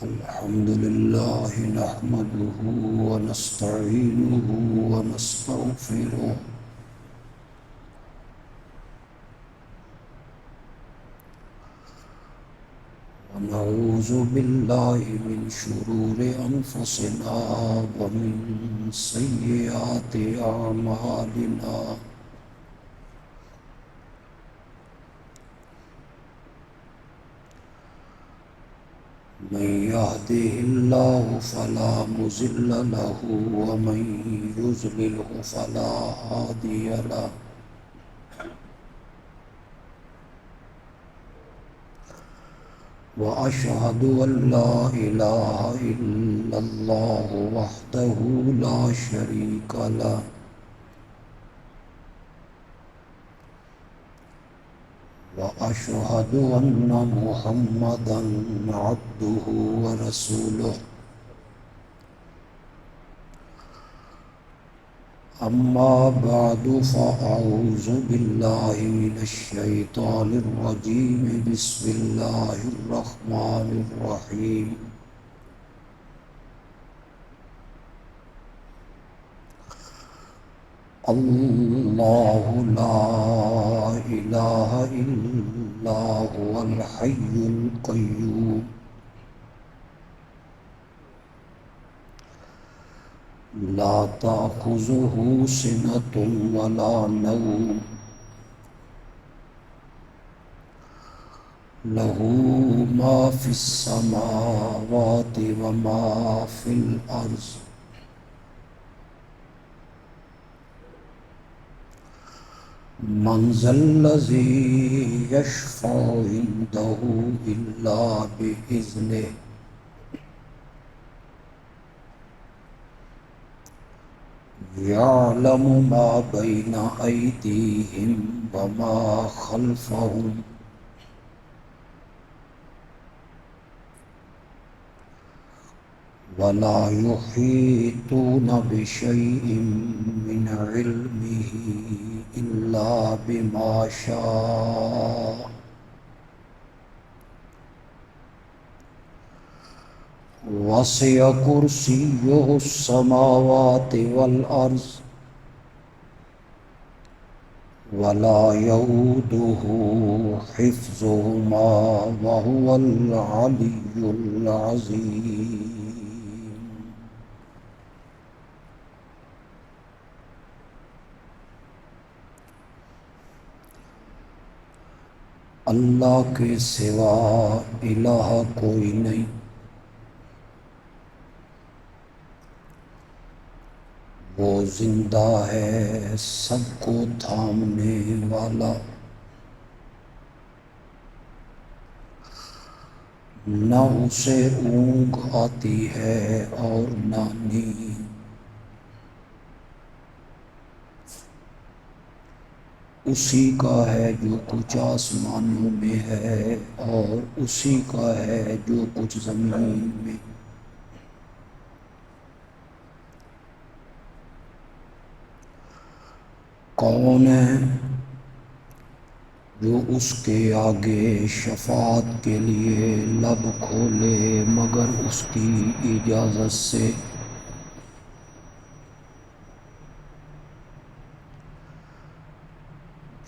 الحمد لله نحمده ونستعينه ونستغفره ونعوذ بالله من شرور أنفسنا ومن سيئات أعمالنا من يهده الله فلا مضل له ومن يضلل فلا هادي له وأشهد أن لا إله إلا الله وحده لا شريك له وأشهد أن محمدا عبده ورسوله أما بعد فأعوذ بالله من الشيطان الرجيم بسم الله الرحمن الرحيم الله لا إله إلا هو الحي القيوم لا تأخذه سنة ولا نوم له ما في السماوات وما في الأرض من ذا الذي يشفع عنده إلا بإذنه يعلم ما بين أيديهم وما خلفهم ولا يحيطون بشيء من علمه إلا بما شاء وسع كرسيه السماوات والأرض ولا يؤوده حفظهما وهو العلي العظيم اللہ کے سوا الہ کوئی نہیں، وہ زندہ ہے سب کو تھامنے والا، نہ اسے اونگ آتی ہے اور نہ نیند، اسی کا ہے جو کچھ آسمانوں میں ہے اور اسی کا ہے جو کچھ زمین میں، کون ہے جو اس کے آگے شفاعت کے لیے لب کھولے مگر اس کی اجازت سے،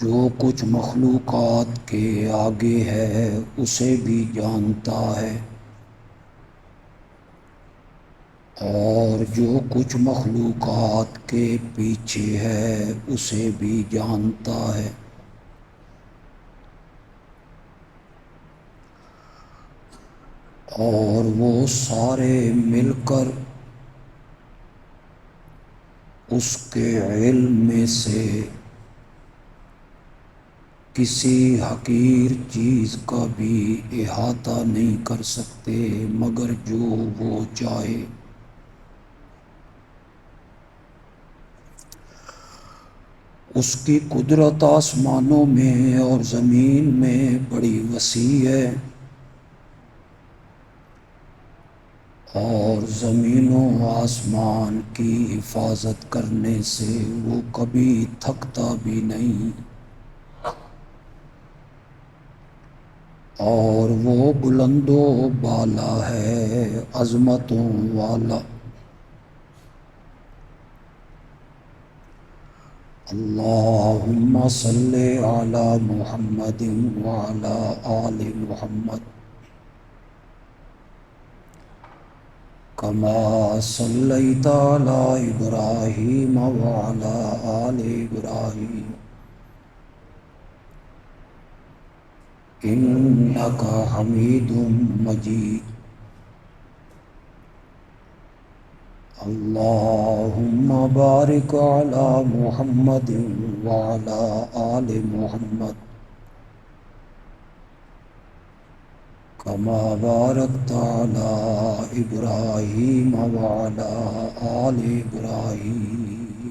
جو کچھ مخلوقات کے آگے ہے اسے بھی جانتا ہے اور جو کچھ مخلوقات کے پیچھے ہے اسے بھی جانتا ہے، اور وہ سارے مل کر اس کے علم میں سے کسی حقیر چیز کا بھی احاطہ نہیں کر سکتے مگر جو وہ چاہے، اس کی قدرت آسمانوں میں اور زمین میں بڑی وسیع ہے، اور زمین و آسمان کی حفاظت کرنے سے وہ کبھی تھکتا بھی نہیں، اور وہ بلند و بالا ہے عظمتوں والا. اللہم صلی علی محمد وعلی آل محمد کما صلیت علی ابراہیم وعلی آل ابراہیم انک حمید مجید. اللہم بارک علی محمد وعلی آل محمد کما بارکت علی ابراہیم وعلی آل ابراہیم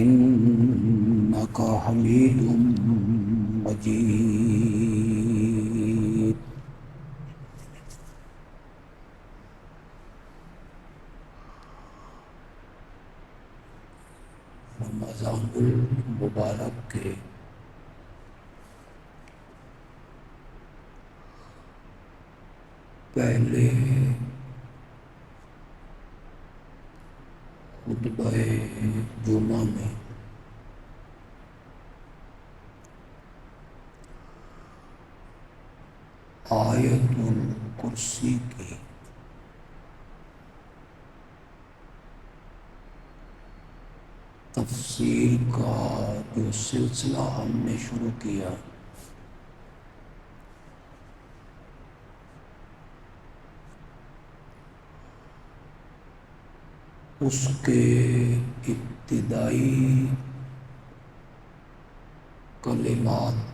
انک حمید مجید. رمضان المبارک کے پہلے خطبہ جمعہ میں آیت الکرسی کی تفسیر کا جو سلسلہ ہم نے شروع کیا اس کے ابتدائی کلمات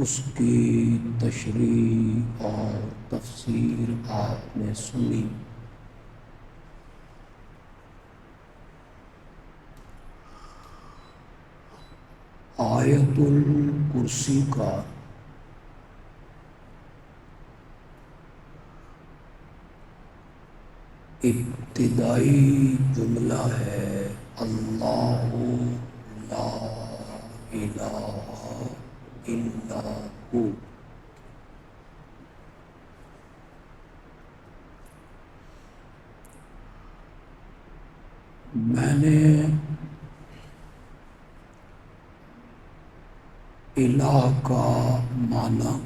اس کی تشریح اور تفسیر آپ نے سنی. آیت الکرسی کا ابتدائی جملہ ہے اللہ لا الہ الا ہو. میں نے الہ کا معنی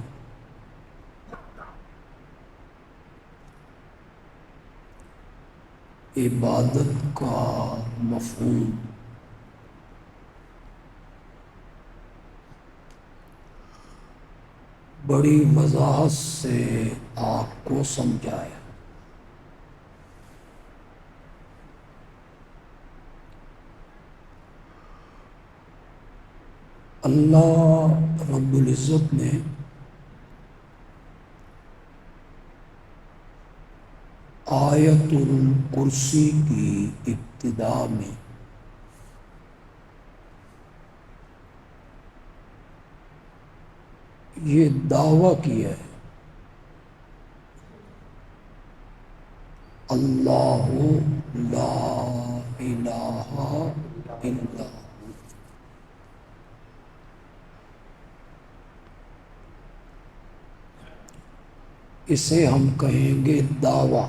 عبادت کا مفہوم بڑی وضاحت سے آپ کو سمجھایا. اللہ رب العزت نے آیت الکرسی کی ابتدا میں یہ دعویٰ کیا ہے اللہ لا الہ الا ہو. اسے ہم کہیں گے دعویٰ.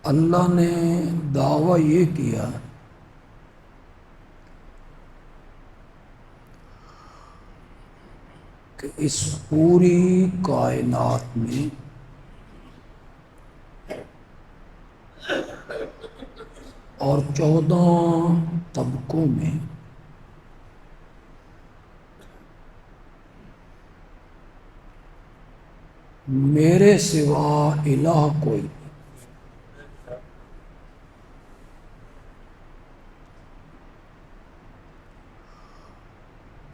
اللہ نے دعویٰ یہ کیا کہ اس پوری کائنات میں اور 14 طبقوں میں میرے سوا الہ کوئی نہیں.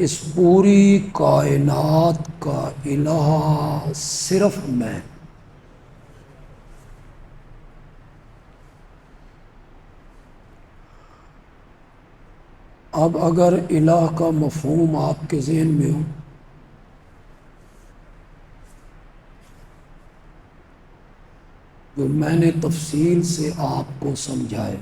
اس پوری کائنات کا الہ صرف میں. اب اگر الہ کا مفہوم آپ کے ذہن میں ہو جو میں نے تفصیل سے آپ کو سمجھائے۔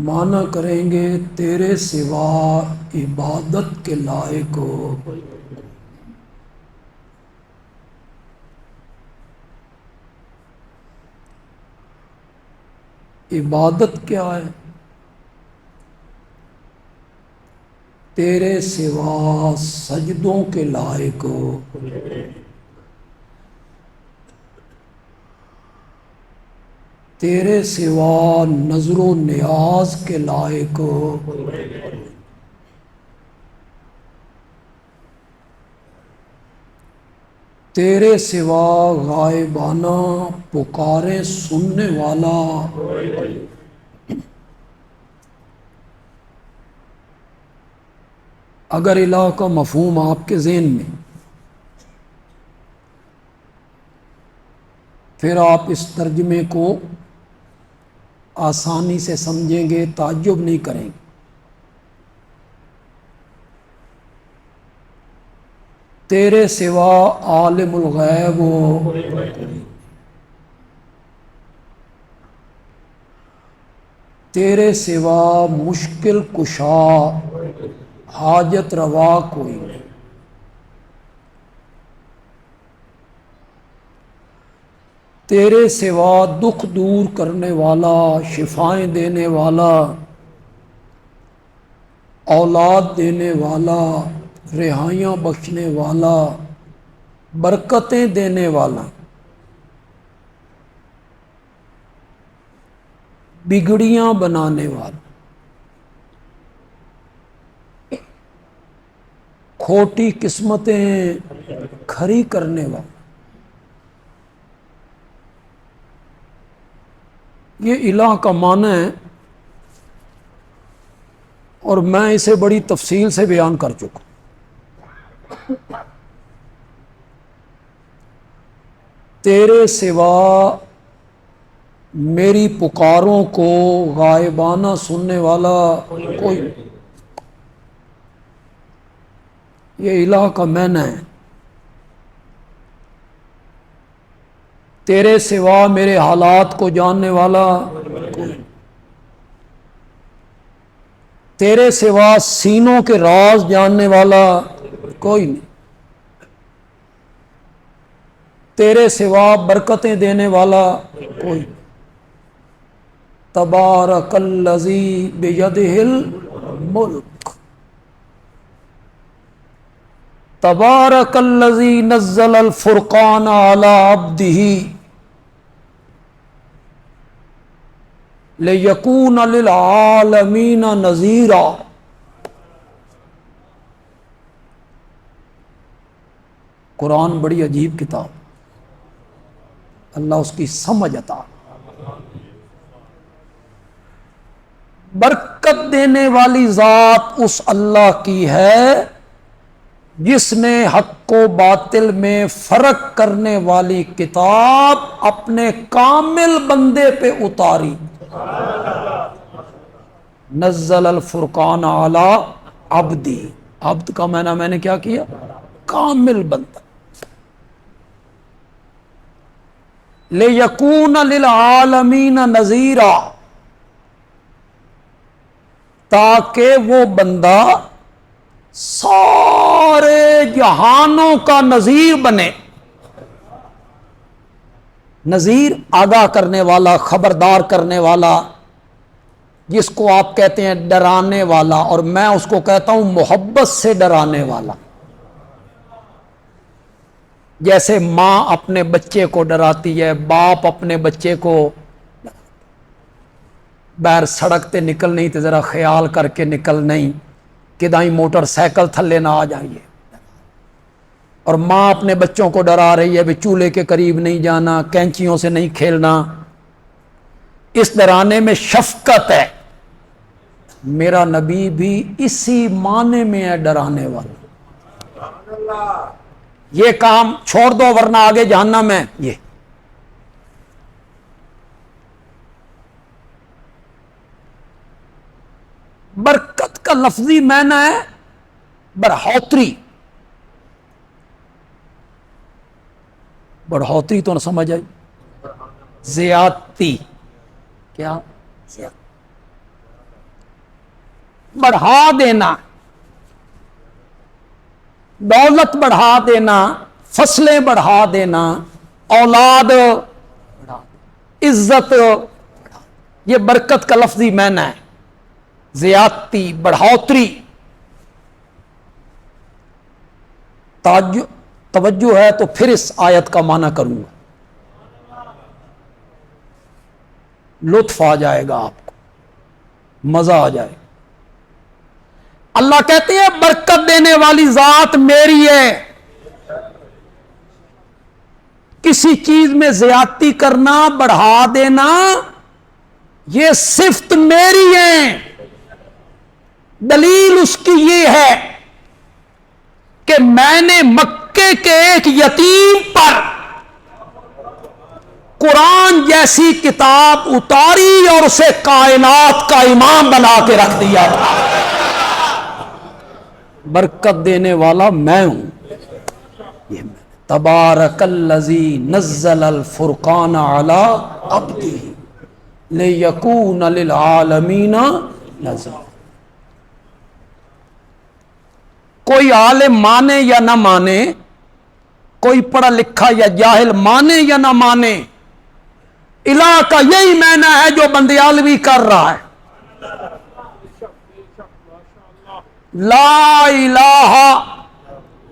معنی کریں گے تیرے سوا عبادت کے لائق ہو۔ عبادت کیا ہے؟ تیرے سوا سجدوں کے لائق ہو، تیرے سوا نظر و نیاز کے لائق ہو، تیرے سوا غائبانہ پکاریں سننے والا، اگر الہ کا مفہوم آپ کے ذہن میں، پھر آپ اس ترجمے کو آسانی سے سمجھیں گے، تعجب نہیں کریں گے۔ تیرے سوا عالم الغیب ہو، تیرے سوا مشکل کشا حاجت روا کوئی نہیں، تیرے سوا دکھ دور کرنے والا، شفائیں دینے والا، اولاد دینے والا، رہائیاں بخشنے والا، برکتیں دینے والا، بگڑیاں بنانے والا، کھوٹی قسمتیں کھری کرنے والا۔ یہ الہ کا معنی ہے، اور میں اسے بڑی تفصیل سے بیان کر چکا۔ تیرے سوا میری پکاروں کو غائبانہ سننے والا کوئی نہیں۔ یہ الہ کا معنی ہے، تیرے سوا میرے حالات کو جاننے والا کوئی نہیں، تیرے سوا سینوں کے راز جاننے والا کوئی نہیں، تیرے سوا برکتیں دینے والا کوئی نہیں۔ تبارک الذی بیدہ الملک، تبارک الذی نزل الفرقان علی عبدہ لیکون للعالمین نذیرا۔ قرآن بڑی عجیب کتاب، اللہ اس کی سمجھ عطا۔ برکت دینے والی ذات اس اللہ کی ہے جس نے حق و باطل میں فرق کرنے والی کتاب اپنے کامل بندے پہ اتاری۔ نزل الفرقان علی عبدی، عبد کا معنی میں نے کیا کیا؟ کامل بندہ۔ لیکون للعالمین نذیرا، تاکہ وہ بندہ سارے جہانوں کا نذیر بنے۔ نذیر آگاہ کرنے والا، خبردار کرنے والا، جس کو آپ کہتے ہیں ڈرانے والا، اور میں اس کو کہتا ہوں محبت سے ڈرانے والا۔ جیسے ماں اپنے بچے کو ڈراتی ہے، باپ اپنے بچے کو باہر سڑک تے نکل نہیں تے ذرا خیال کر کے نکل نہیں کہ دائیں موٹر سائیکل تھلے نہ آ جائیے، اور ماں اپنے بچوں کو ڈرا رہی ہے بھی چولہے کے قریب نہیں جانا، کینچیوں سے نہیں کھیلنا۔ اس ڈرانے میں شفقت ہے۔ میرا نبی بھی اسی معنی میں ہے ڈرانے والا۔ یہ کام چھوڑ دو ورنہ آگے جہنم ہے۔ یہ برکت کا لفظی معنی ہے برہوتری، بڑھوتری تو نہ سمجھ آئی، زیادتی، کیا بڑھا دینا، دولت بڑھا دینا، فصلیں بڑھا دینا، اولاد بڑھا، عزت، یہ برکت کا لفظی معنی ہے، زیادتی، بڑھوتری۔ توجہ ہے تو پھر اس آیت کا معنی کروں گا، لطف آ جائے گا آپ کو، مزہ آ جائے گا۔ اللہ کہتے ہیں برکت دینے والی ذات میری ہے، کسی چیز میں زیادتی کرنا، بڑھا دینا، یہ صفت میری ہے۔ دلیل اس کی یہ ہے کہ میں نے مکے کے ایک یتیم پر قرآن جیسی کتاب اتاری اور اسے کائنات کا امام بنا کے رکھ دیا تھا۔ برکت دینے والا میں ہوں، یہ میں۔ تبارک الذی نزل الفرقان علی عبدہ لیکون للعالمین نذیرا۔ کوئی عالم مانے یا نہ مانے، کوئی پڑھا لکھا یا جاہل مانے یا نہ مانے، الہ کا یہی معنی ہے جو بندیالوی کر رہا ہے، لا الہ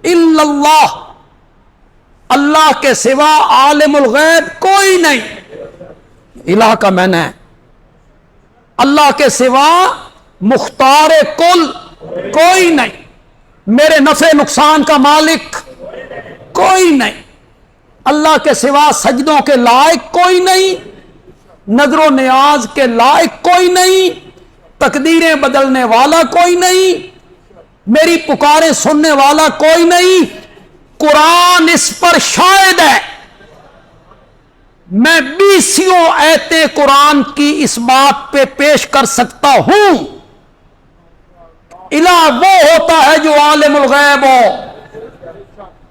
الا اللہ، اللہ کے سوا عالم الغیب کوئی نہیں، الہ کا معنی ہے اللہ کے سوا مختار کل کوئی نہیں، میرے نفع نقصان کا مالک کوئی نہیں، اللہ کے سوا سجدوں کے لائق کوئی نہیں، نظر و نیاز کے لائق کوئی نہیں، تقدیریں بدلنے والا کوئی نہیں، میری پکاریں سننے والا کوئی نہیں۔ قرآن اس پر شاہد ہے، میں 20 آیتیں قرآن کی اس بات پہ پیش کر سکتا ہوں، الہ وہ ہوتا ہے جو عالم الغیب ہو،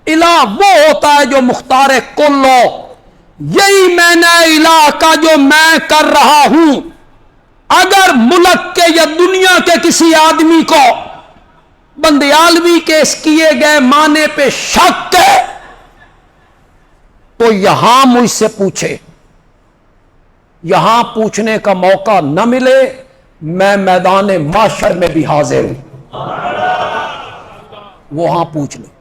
الہ وہ ہوتا ہے جو مختار کل ہو، یہی میں نے الہ کا جو میں کر رہا ہوں۔ اگر ملک کے یا دنیا کے کسی آدمی کو بندیالوی کے اس کیے گئے معنی پہ شک ہے تو یہاں مجھ سے پوچھے، یہاں پوچھنے کا موقع نہ ملے، میں میدان محشر میں بھی حاضر ہوں، وہاں پوچھ لیں،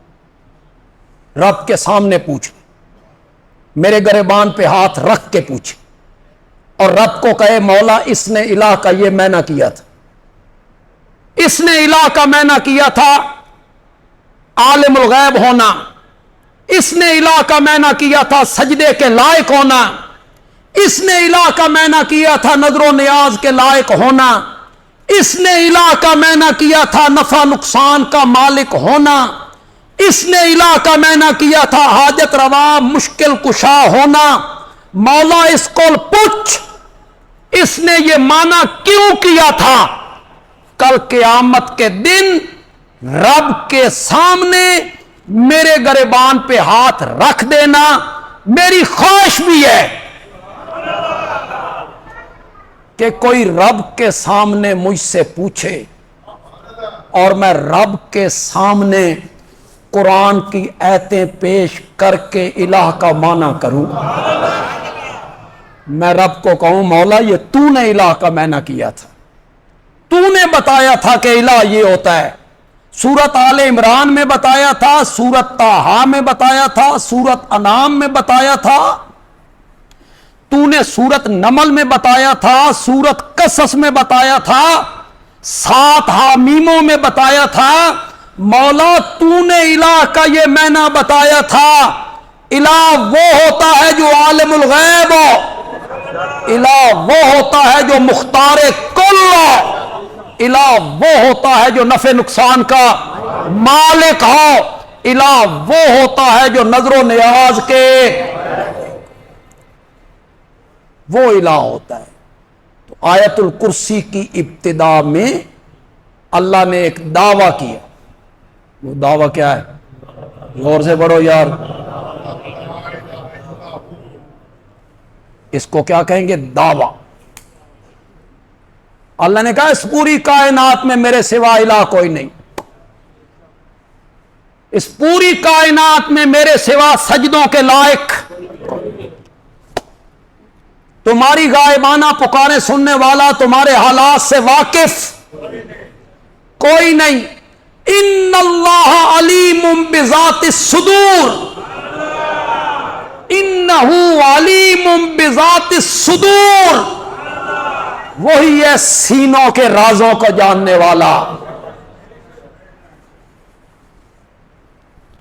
رب کے سامنے پوچھ لیں، میرے گریبان پہ ہاتھ رکھ کے پوچھیں اور رب کو کہے مولا اس نے الہ کا یہ معنی کیا تھا، اس نے الہ کا معنی کیا تھا عالم الغیب ہونا، اس نے الہ کا معنی کیا تھا سجدے کے لائق ہونا، اس نے الہ کا معنی کیا تھا نظر و نیاز کے لائق ہونا، اس نے الہ کا معنی کیا تھا نفع نقصان کا مالک ہونا، اس نے الہ کا معنی کیا تھا حاجت روا مشکل کشا ہونا۔ مولا اس کو پوچھ اس نے یہ معنی کیوں کیا تھا؟ کل قیامت کے دن رب کے سامنے میرے گریبان پہ ہاتھ رکھ دینا میری خواہش بھی ہے کہ کوئی رب کے سامنے مجھ سے پوچھے اور میں رب کے سامنے قرآن کی آیتیں پیش کر کے الہ کا معنی کروں، میں رب کو کہوں مولا یہ تو نے الہ کا معنی کیا تھا، تو نے بتایا تھا کہ الہ یہ ہوتا ہے، سورت آل عمران میں بتایا تھا، سورت طٰہٰ میں بتایا تھا، سورت انعام میں بتایا تھا، تو نے سورت نمل میں بتایا تھا، سورت قصص میں بتایا تھا، 7 حامیموں میں بتایا تھا۔ مولا تو نے الہ کا یہ معنی بتایا تھا، الہ وہ ہوتا ہے جو عالم الغیب ہو، الہ وہ ہوتا ہے جو مختار کل ہو، الہ وہ ہوتا ہے جو نفع نقصان کا مالک ہو، الہ وہ ہوتا ہے جو نظر و نیاز کے وہ الہ ہوتا ہے۔ تو آیت الکرسی کی ابتدا میں اللہ نے ایک دعویٰ کیا، وہ دعویٰ کیا ہے؟ غور سے پڑھو یار، اس کو کیا کہیں گے؟ دعویٰ۔ اللہ نے کہا اس پوری کائنات میں میرے سوا الہ کوئی نہیں، اس پوری کائنات میں میرے سوا سجدوں کے لائق تمہاری غائبانہ پکاریں سننے والا، تمہارے حالات سے واقف کوئی نہیں۔ ان اللہ علیم بذات الصدور، انہ علیم بذات الصدور، وہی ہے سینوں کے رازوں کو جاننے والا۔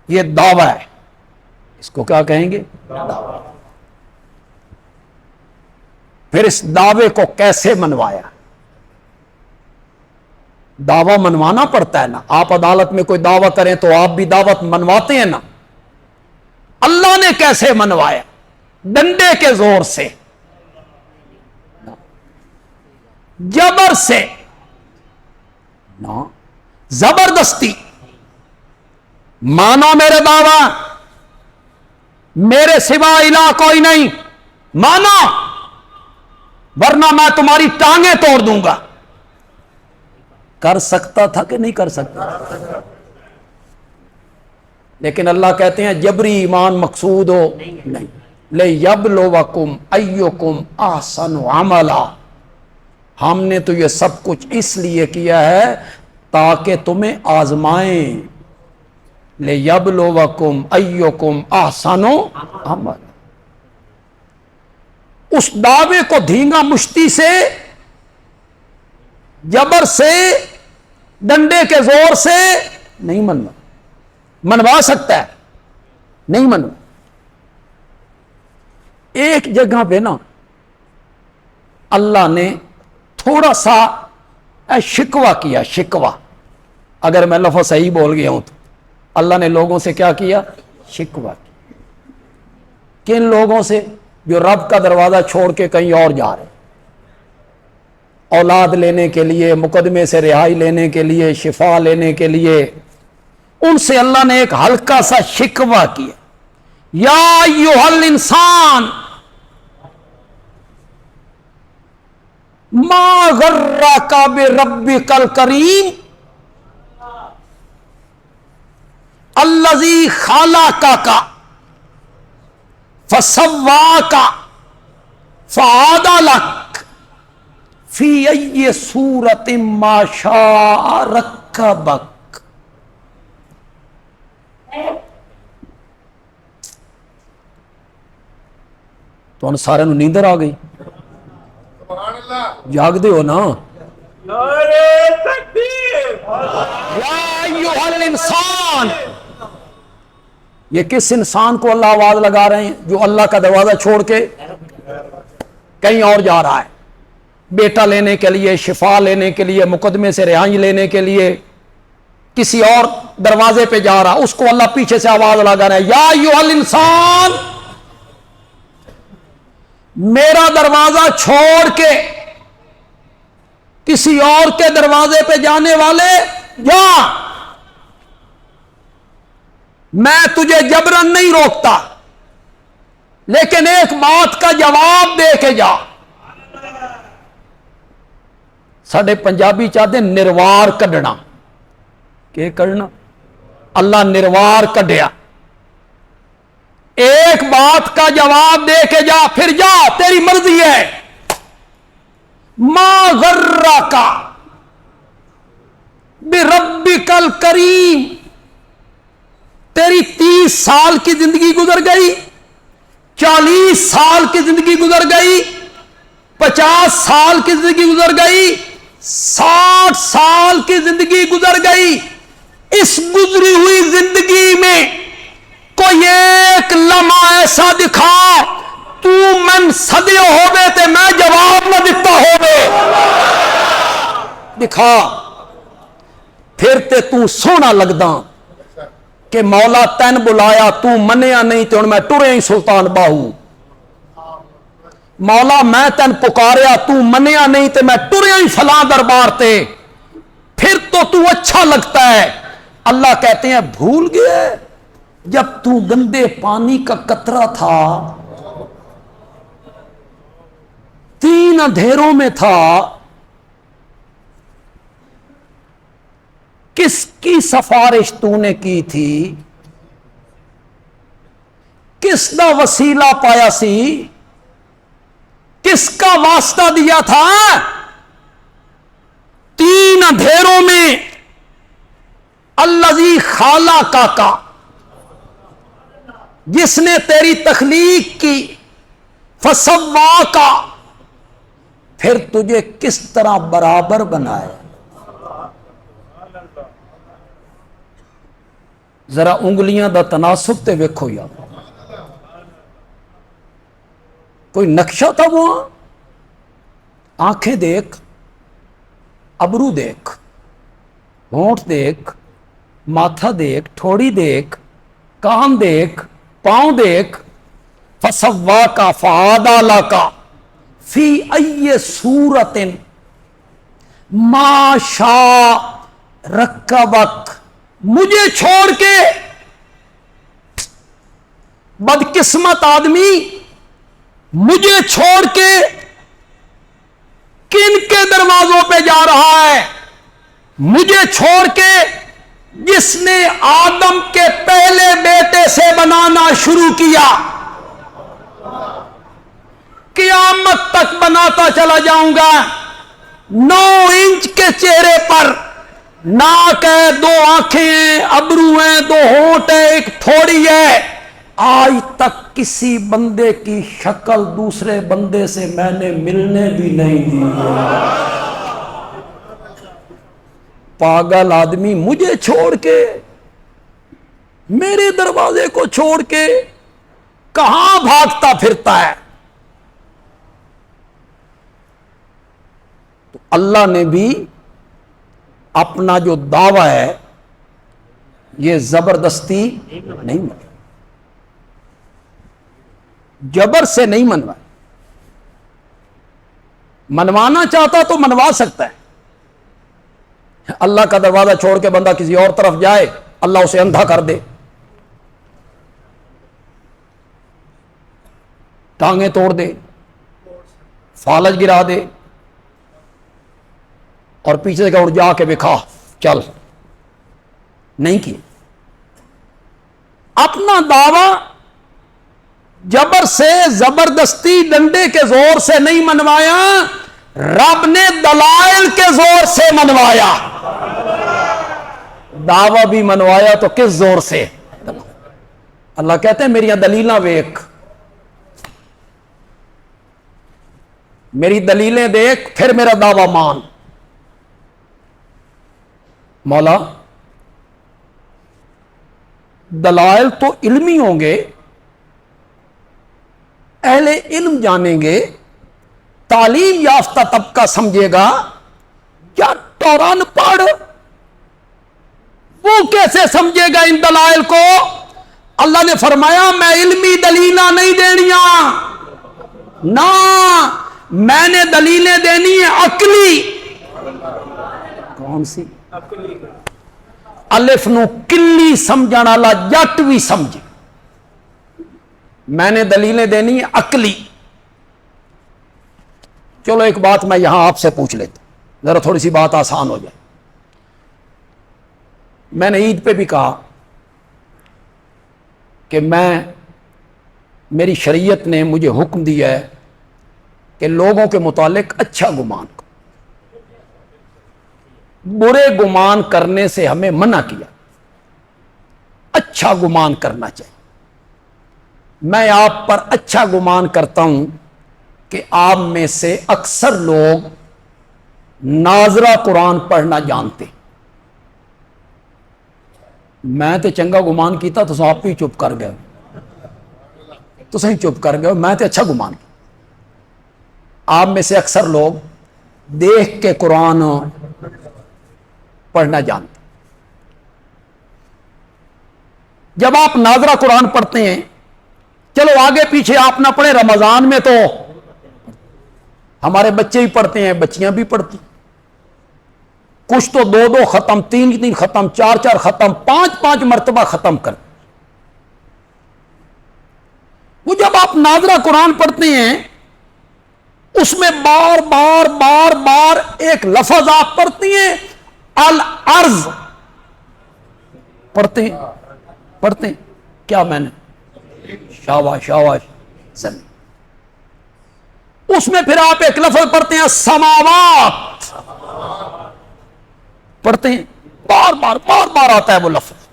یہ دعویٰ ہے، اس کو کیا کہیں گے؟ دعویٰ۔ پھر اس دعوے کو کیسے منوایا؟ دعویٰ منوانا پڑتا ہے نا، آپ عدالت میں کوئی دعویٰ کریں تو آپ بھی دعوت منواتے ہیں نا۔ اللہ نے کیسے منوایا؟ ڈنڈے کے زور سے، جبر سے نہ، زبردستی۔ مانا میرے بابا میرے سوا الہ کوئی نہیں، مانا ورنہ میں تمہاری ٹانگیں توڑ دوں گا۔ کر سکتا تھا کہ نہیں کر سکتا؟ لیکن اللہ کہتے ہیں جبری ایمان مقصود ہو نہیں، لِیَبْلُوَکُمْ أَيُّکُمْ أَحْسَنُ عَمَلًا، ہم نے تو یہ سب کچھ اس لیے کیا ہے تاکہ تمہیں آزمائیں۔ لِیَبْلُوَکُمْ أَيُّکُمْ أَحْسَنُ عَمَلًا۔ اس دعوے کو دھینگا مشتی سے، جبر سے، ڈنڈے کے زور سے نہیں منوا سکتا ہے، نہیں منوا۔ ایک جگہ پہ نا اللہ نے تھوڑا سا شکوہ کیا، شکوہ، اگر میں لفظ صحیح بول گیا ہوں تو اللہ نے لوگوں سے کیا کیا؟ شکوہ کیا۔ کن لوگوں سے؟ جو رب کا دروازہ چھوڑ کے کہیں اور جا رہے، اولاد لینے کے لیے، مقدمے سے رہائی لینے کے لیے، شفا لینے کے لیے، ان سے اللہ نے ایک ہلکا سا شکوہ کیا، یا ایھا الانسان ما غرک بربک الکریم الذی خلقک فسواک فعدلک فی ای صورت ما شاء رکبک۔ تو ان سارے نو نیندر آ گئی؟ جاگ دے ہو نا؟ نعرہ تکبیر، یا ایھا الانسان، یہ کس انسان کو اللہ آواز لگا رہے ہیں؟ جو اللہ کا دروازہ چھوڑ کے کہیں اور جا رہا ہے، بیٹا لینے کے لیے، شفا لینے کے لیے، مقدمے سے رہائی لینے کے لیے کسی اور دروازے پہ جا رہا، اس کو اللہ پیچھے سے آواز لگا رہا ہے، یا ایھا الانسان، میرا دروازہ چھوڑ کے کسی اور کے دروازے پہ جانے والے جا، میں تجھے جبرن نہیں روکتا، لیکن ایک بات کا جواب دے کے جا۔ ساڈے پنجابی چاہتے ہیں نروار کڈنا، کہ کرنا؟ اللہ نروار کڈیا، ایک بات کا جواب دے کے جا، پھر جا، تیری مرضی ہے۔ ما غرک بربک الکریم، تیری 30 سال کی زندگی گزر گئی، 40 سال کی زندگی گزر گئی، 50 سال کی زندگی گزر گئی، 60 سال کی زندگی گزر گئی، اس گزری ہوئی زندگی میں کوئی ایک لمحہ ایسا دکھا تو من صدیو ہوئے تے میں جواب نہ دیتا ہوئے، دکھا، پھر تے تو سونا لگدا کہ مولا تین بلایا تو منیا نہیں تے ہن میں ٹرے ہی سلطان باہو، مولا میں تین پکاریا تو منیا نہیں تے میں ٹریا ہی فلاں دربار تے، پھر تو اچھا لگتا ہے۔ اللہ کہتے ہیں بھول گئے جب تو گندے پانی کا قطرہ تھا، 3 اندھیروں میں تھا، کس کی سفارش تو نے کی تھی، کس دا وسیلہ پایا سی، کس کا واسطہ دیا تھا؟ 3 اندھیروں میں الذی خالقک، جس نے تیری تخلیق کی، فسواک، پھر تجھے کس طرح برابر بنایا۔ ذرا انگلیاں دا تناسب تے ویکھو یار، کوئی نقشہ تھا وہاں؟ آنکھیں دیکھ، ابرو دیکھ، ہونٹ دیکھ، ماتھا دیکھ، ٹھوڑی دیکھ، کان دیکھ، پاؤں دیکھ، فسواک فعدلک فی ای صورت ما شاء رکبک۔ مجھے چھوڑ کے بدقسمت آدمی مجھے چھوڑ کے کن کے دروازوں پہ جا رہا ہے؟ مجھے چھوڑ کے جس نے آدم کے پہلے بیٹے سے بنانا شروع کیا، قیامت تک بناتا چلا جاؤں گا۔ 9 انچ کے چہرے پر ناک ہے، 2 آنکھیں ہیں، ابرو ہیں، 2 ہونٹ ہیں، ایک ٹھوڑی ہے۔ آج تک کسی بندے کی شکل دوسرے بندے سے میں نے ملنے بھی نہیں دی۔ پاگل آدمی مجھے چھوڑ کے، میرے دروازے کو چھوڑ کے کہاں بھاگتا پھرتا ہے؟ تو اللہ نے بھی اپنا جو دعویٰ ہے یہ زبردستی نہیں منوایا، جبر سے نہیں منوایا۔ منوانا چاہتا تو منوا سکتا ہے۔ اللہ کا دروازہ چھوڑ کے بندہ کسی اور طرف جائے، اللہ اسے اندھا کر دے، ٹانگیں توڑ دے، فالج گرا دے، اور پیچھے سے کہ جا کے بکھا چل، نہیں کیا۔ اپنا دعویٰ جبر سے، زبردستی، ڈنڈے کے زور سے نہیں منوایا، رب نے دلائل کے زور سے منوایا۔ دعویٰ بھی منوایا تو کس زور سے؟ اللہ کہتے ہیں میری دلیلاں ویکھ، میری دلیلیں دیکھ، پھر میرا دعویٰ مان۔ مولا دلائل تو علمی ہوں گے، اہل علم جانیں گے، تعلیم یافتہ طبقہ سمجھے گا، کیا ٹوران پڑھ وہ کیسے سمجھے گا ان دلائل کو؟ اللہ نے فرمایا میں علمی دلیلیں نہیں دینیاں، نہ میں نے دلیلیں دینی ہیں عقلی۔ کون سی؟ الف نو کلی سمجھن والا جٹ بھی سمجھے، میں نے دلیلیں دینی ہیں عقلی۔ چلو ایک بات میں یہاں آپ سے پوچھ لیتا ہوں، ذرا تھوڑی سی بات آسان ہو جائے۔ میں نے عید پہ بھی کہا کہ میری شریعت نے مجھے حکم دیا ہے کہ لوگوں کے متعلق اچھا گمان کرو، برے گمان کرنے سے ہمیں منع کیا، اچھا گمان کرنا چاہیے۔ میں آپ پر اچھا گمان کرتا ہوں کہ آپ میں سے اکثر لوگ ناظرہ قرآن پڑھنا جانتے۔ میں تے چنگا گمان کیتا تو آپ بھی چپ کر گئے، تو صحیح چپ کر گئے، میں تے اچھا گمان کیا۔ آپ میں سے اکثر لوگ دیکھ کے قرآن پڑھنا جانتے۔ جب آپ ناظرہ قرآن پڑھتے ہیں، چلو آگے پیچھے آپ نہ پڑھیں، رمضان میں تو ہمارے بچے ہی پڑھتے ہیں، بچیاں بھی پڑھتی، کچھ تو 2 ختم، 3 ختم، 4 ختم، 5 مرتبہ ختم کر۔ وہ جب آپ ناظرہ قرآن پڑھتے ہیں اس میں بار بار بار بار ایک لفظ آپ پڑھتی ہیں، الارض پڑھتے ہیں کیا میں نے شاباش شاباش زمین، اس میں پھر آپ ایک لفظ پڑھتے ہیں سماوات، پڑھتے ہیں بار بار بار بار آتا ہے وہ لفظ.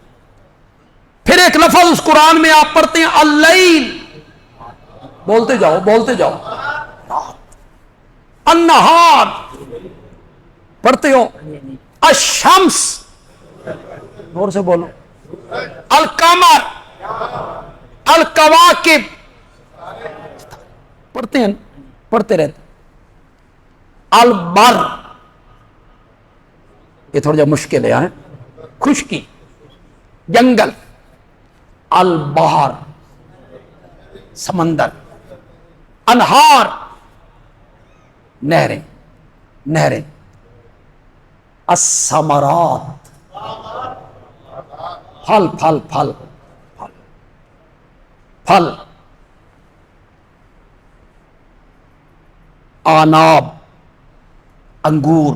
پھر ایک لفظ اس قرآن میں آپ پڑھتے ہیں اللیل، بولتے جاؤ بولتے جاؤ، النہار پڑھتے ہو، الشمس زور سے بولو، القمر، الکواکب پڑھتے ہیں، پڑھتے رہتے. البر یہ تھوڑا جا مشکل ہے، خشکی جنگل. البحر سمندر، انہار نہریں نہریں. الثمرات پھل پھل پھل پھل پھل. آناب انگور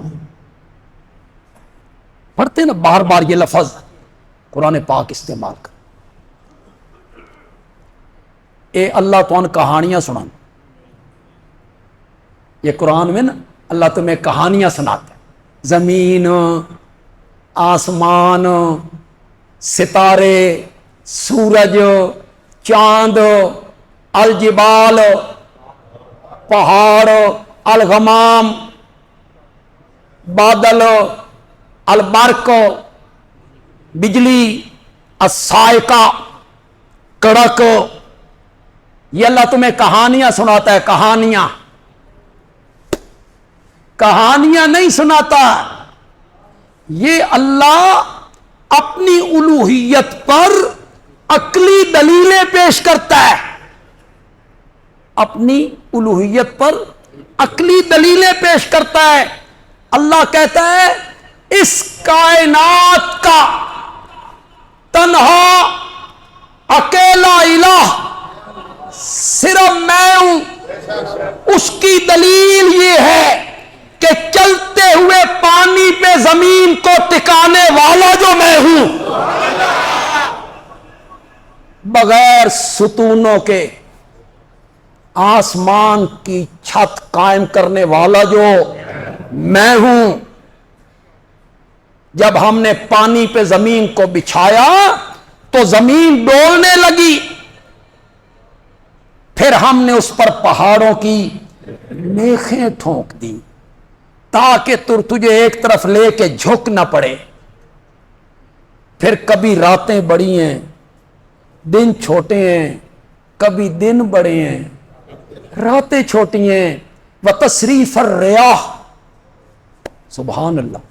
پڑھتے ہیں نا بار بار یہ لفظ قرآن پاک استعمال کر. اے اللہ تو ان کہانیاں سنان، یہ قرآن میں نا اللہ تمہیں کہانیاں سناتا ہے. زمین، آسمان، ستارے، سورج، چاند، الجبال پہاڑ، الغمام بادل، البرق بجلی، الصاعقہ کڑک. یہ اللہ تمہیں کہانیاں سناتا ہے، کہانیاں کہانیاں نہیں سناتا. یہ اللہ اپنی الوہیت پر عقلی دلیلیں پیش کرتا ہے، اپنی الوہیت پر عقلی دلیلیں پیش کرتا ہے. اللہ کہتا ہے اس کائنات کا تنہا اکیلا الہ صرف میں ہوں. اس کی دلیل یہ ہے کہ چلتے ہوئے پانی پہ زمین کو ٹکانے والا جو میں ہوں، بغیر ستونوں کے آسمان کی چھت قائم کرنے والا جو میں ہوں. جب ہم نے پانی پہ زمین کو بچھایا تو زمین ڈولنے لگی، پھر ہم نے اس پر پہاڑوں کی میخیں ٹھونک دی تاکہ تجھے ایک طرف لے کے جھک نہ پڑے. پھر کبھی راتیں بڑی ہیں دن چھوٹے ہیں، کبھی دن بڑے ہیں راتیں چھوٹی ہیں. وتصریف الریاح، سبحان اللہ.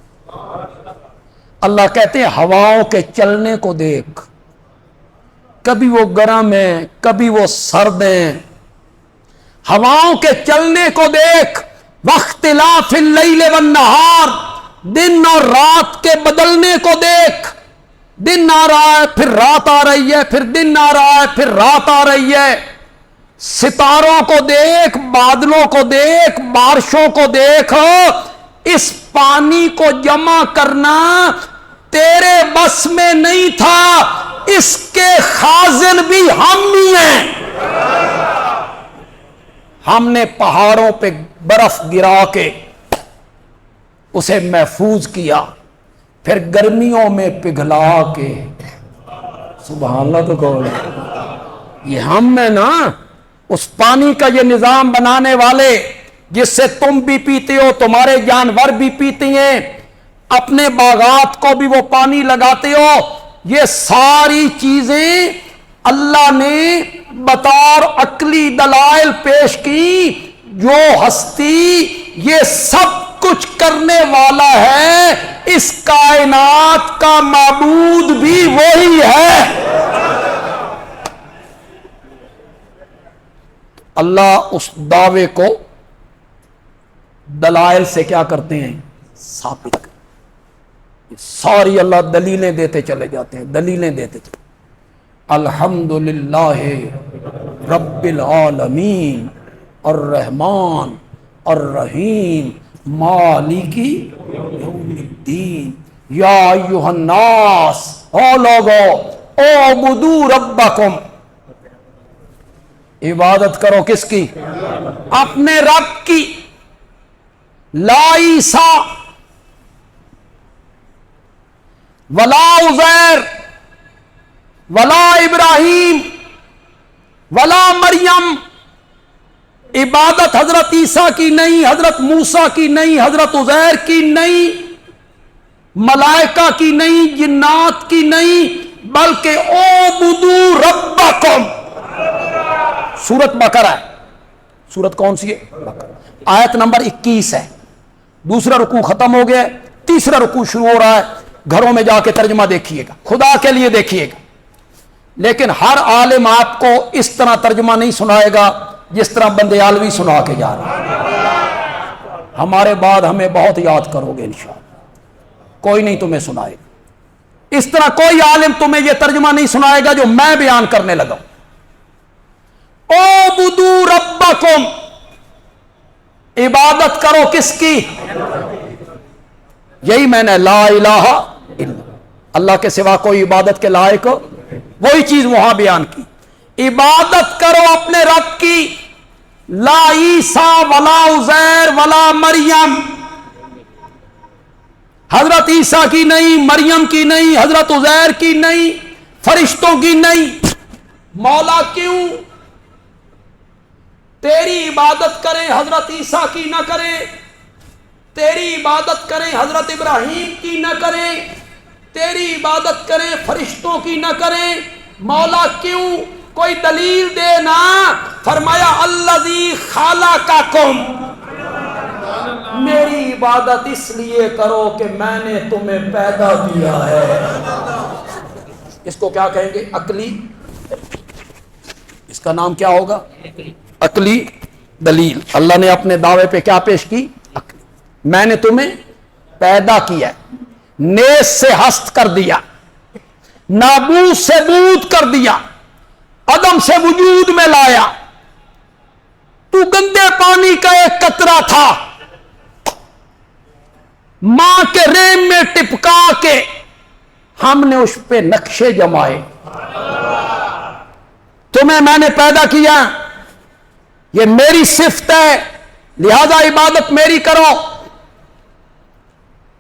اللہ کہتے ہیں ہواؤں کے چلنے کو دیکھ، کبھی وہ گرم ہیں کبھی وہ سرد ہیں. ہواؤں کے چلنے کو دیکھ. واختلاف اللیل والنہار، دن اور رات کے بدلنے کو دیکھ. دن آ رہا ہے پھر رات آ رہی ہے، پھر دن آ رہا ہے پھر رات آ رہی ہے. ستاروں کو دیکھ، بادلوں کو دیکھ، بارشوں کو دیکھ. اس پانی کو جمع کرنا تیرے بس میں نہیں تھا، اس کے خازن بھی ہم ہی ہیں. ہم نے پہاڑوں پہ برف گرا کے اسے محفوظ کیا، پھر گرمیوں میں پگھلا کے. سبحان اللہ تو کہو. یہ ہم ہیں نا، اس پانی کا یہ نظام بنانے والے جس سے تم بھی پیتے ہو، تمہارے جانور بھی پیتے ہیں، اپنے باغات کو بھی وہ پانی لگاتے ہو. یہ ساری چیزیں اللہ نے بطور عقلی دلائل پیش کی. جو ہستی یہ سب کچھ کرنے والا ہے، اس کائنات کا معبود بھی وہی ہے. اللہ اس دعوے کو دلائل سے کیا کرتے ہیں؟ ثابت کرتے. ساری اللہ دلیلیں دیتے چلے جاتے ہیں، دلیلیں دیتے چلے. الحمدللہ رب العالمین الرحمن الرحیم مالکی یوم الدین یا ایھا الناس، او لوگو اعبدوا ربکم، عبادت کرو کس کی؟ اپنے رب کی. لا عیسیٰ ولا عزیر ولا ابراہیم ولا مریم، عبادت حضرت عیسیٰ کی نہیں، حضرت موسیٰ کی نہیں، حضرت عزیر کی نہیں، ملائکہ کی نہیں، جنات کی نہیں، بلکہ اعبدوا ربکم. سورت بقرہ ہے. سورت کون سی ہے؟ آیت نمبر 21 ہے. دوسرا رکوع ختم ہو گیا ہے، تیسرا رکوع شروع ہو رہا ہے. گھروں میں جا کے ترجمہ دیکھیے گا، خدا کے لیے دیکھیے گا. لیکن ہر عالم آپ کو اس طرح ترجمہ نہیں سنائے گا جس طرح بندیالوی سنا کے جا رہا ہے. ہمارے بعد ہمیں بہت یاد کرو گے انشاءاللہ. کوئی نہیں تمہیں سنائے گا اس طرح، کوئی عالم تمہیں یہ ترجمہ نہیں سنائے گا جو میں بیان کرنے لگا ہوں. اعبدوا ربکم، عبادت کرو کس کی؟ یہی میں نے لا الہ الا اللہ کے سوا کوئی عبادت کے لائق، وہی چیز وہاں بیان کی. عبادت کرو اپنے رب کی. لا عیسیٰ ولا عزیر ولا مریم، حضرت عیسیٰ کی نہیں، مریم کی نہیں، حضرت عزیر کی نہیں، فرشتوں کی نہیں. مولا کیوں؟ تیری عبادت کریں حضرت عیسیٰ کی نہ کریں، تیری عبادت کریں حضرت ابراہیم کی نہ کریں، تیری عبادت کریں فرشتوں کی نہ کریں. مولا کیوں؟ کوئی دلیل دے نا. فرمایا الذی خلقکم، میری عبادت اس لیے کرو کہ میں نے تمہیں پیدا کیا ہے. اس کو کیا کہیں گے؟ عقلی. اس کا نام کیا ہوگا؟ عقلی دلیل. اللہ نے اپنے دعوے پہ کیا پیش کی؟ میں نے تمہیں پیدا کیا، نیز سے ہست کر دیا، نابود سے بود کر دیا، عدم سے وجود میں لایا. تو گندے پانی کا ایک قطرہ تھا، ماں کے ریم میں ٹپکا کے ہم نے اس پہ نقشے جمائے. تمہیں میں نے پیدا کیا، یہ میری صفت ہے، لہذا عبادت میری کرو.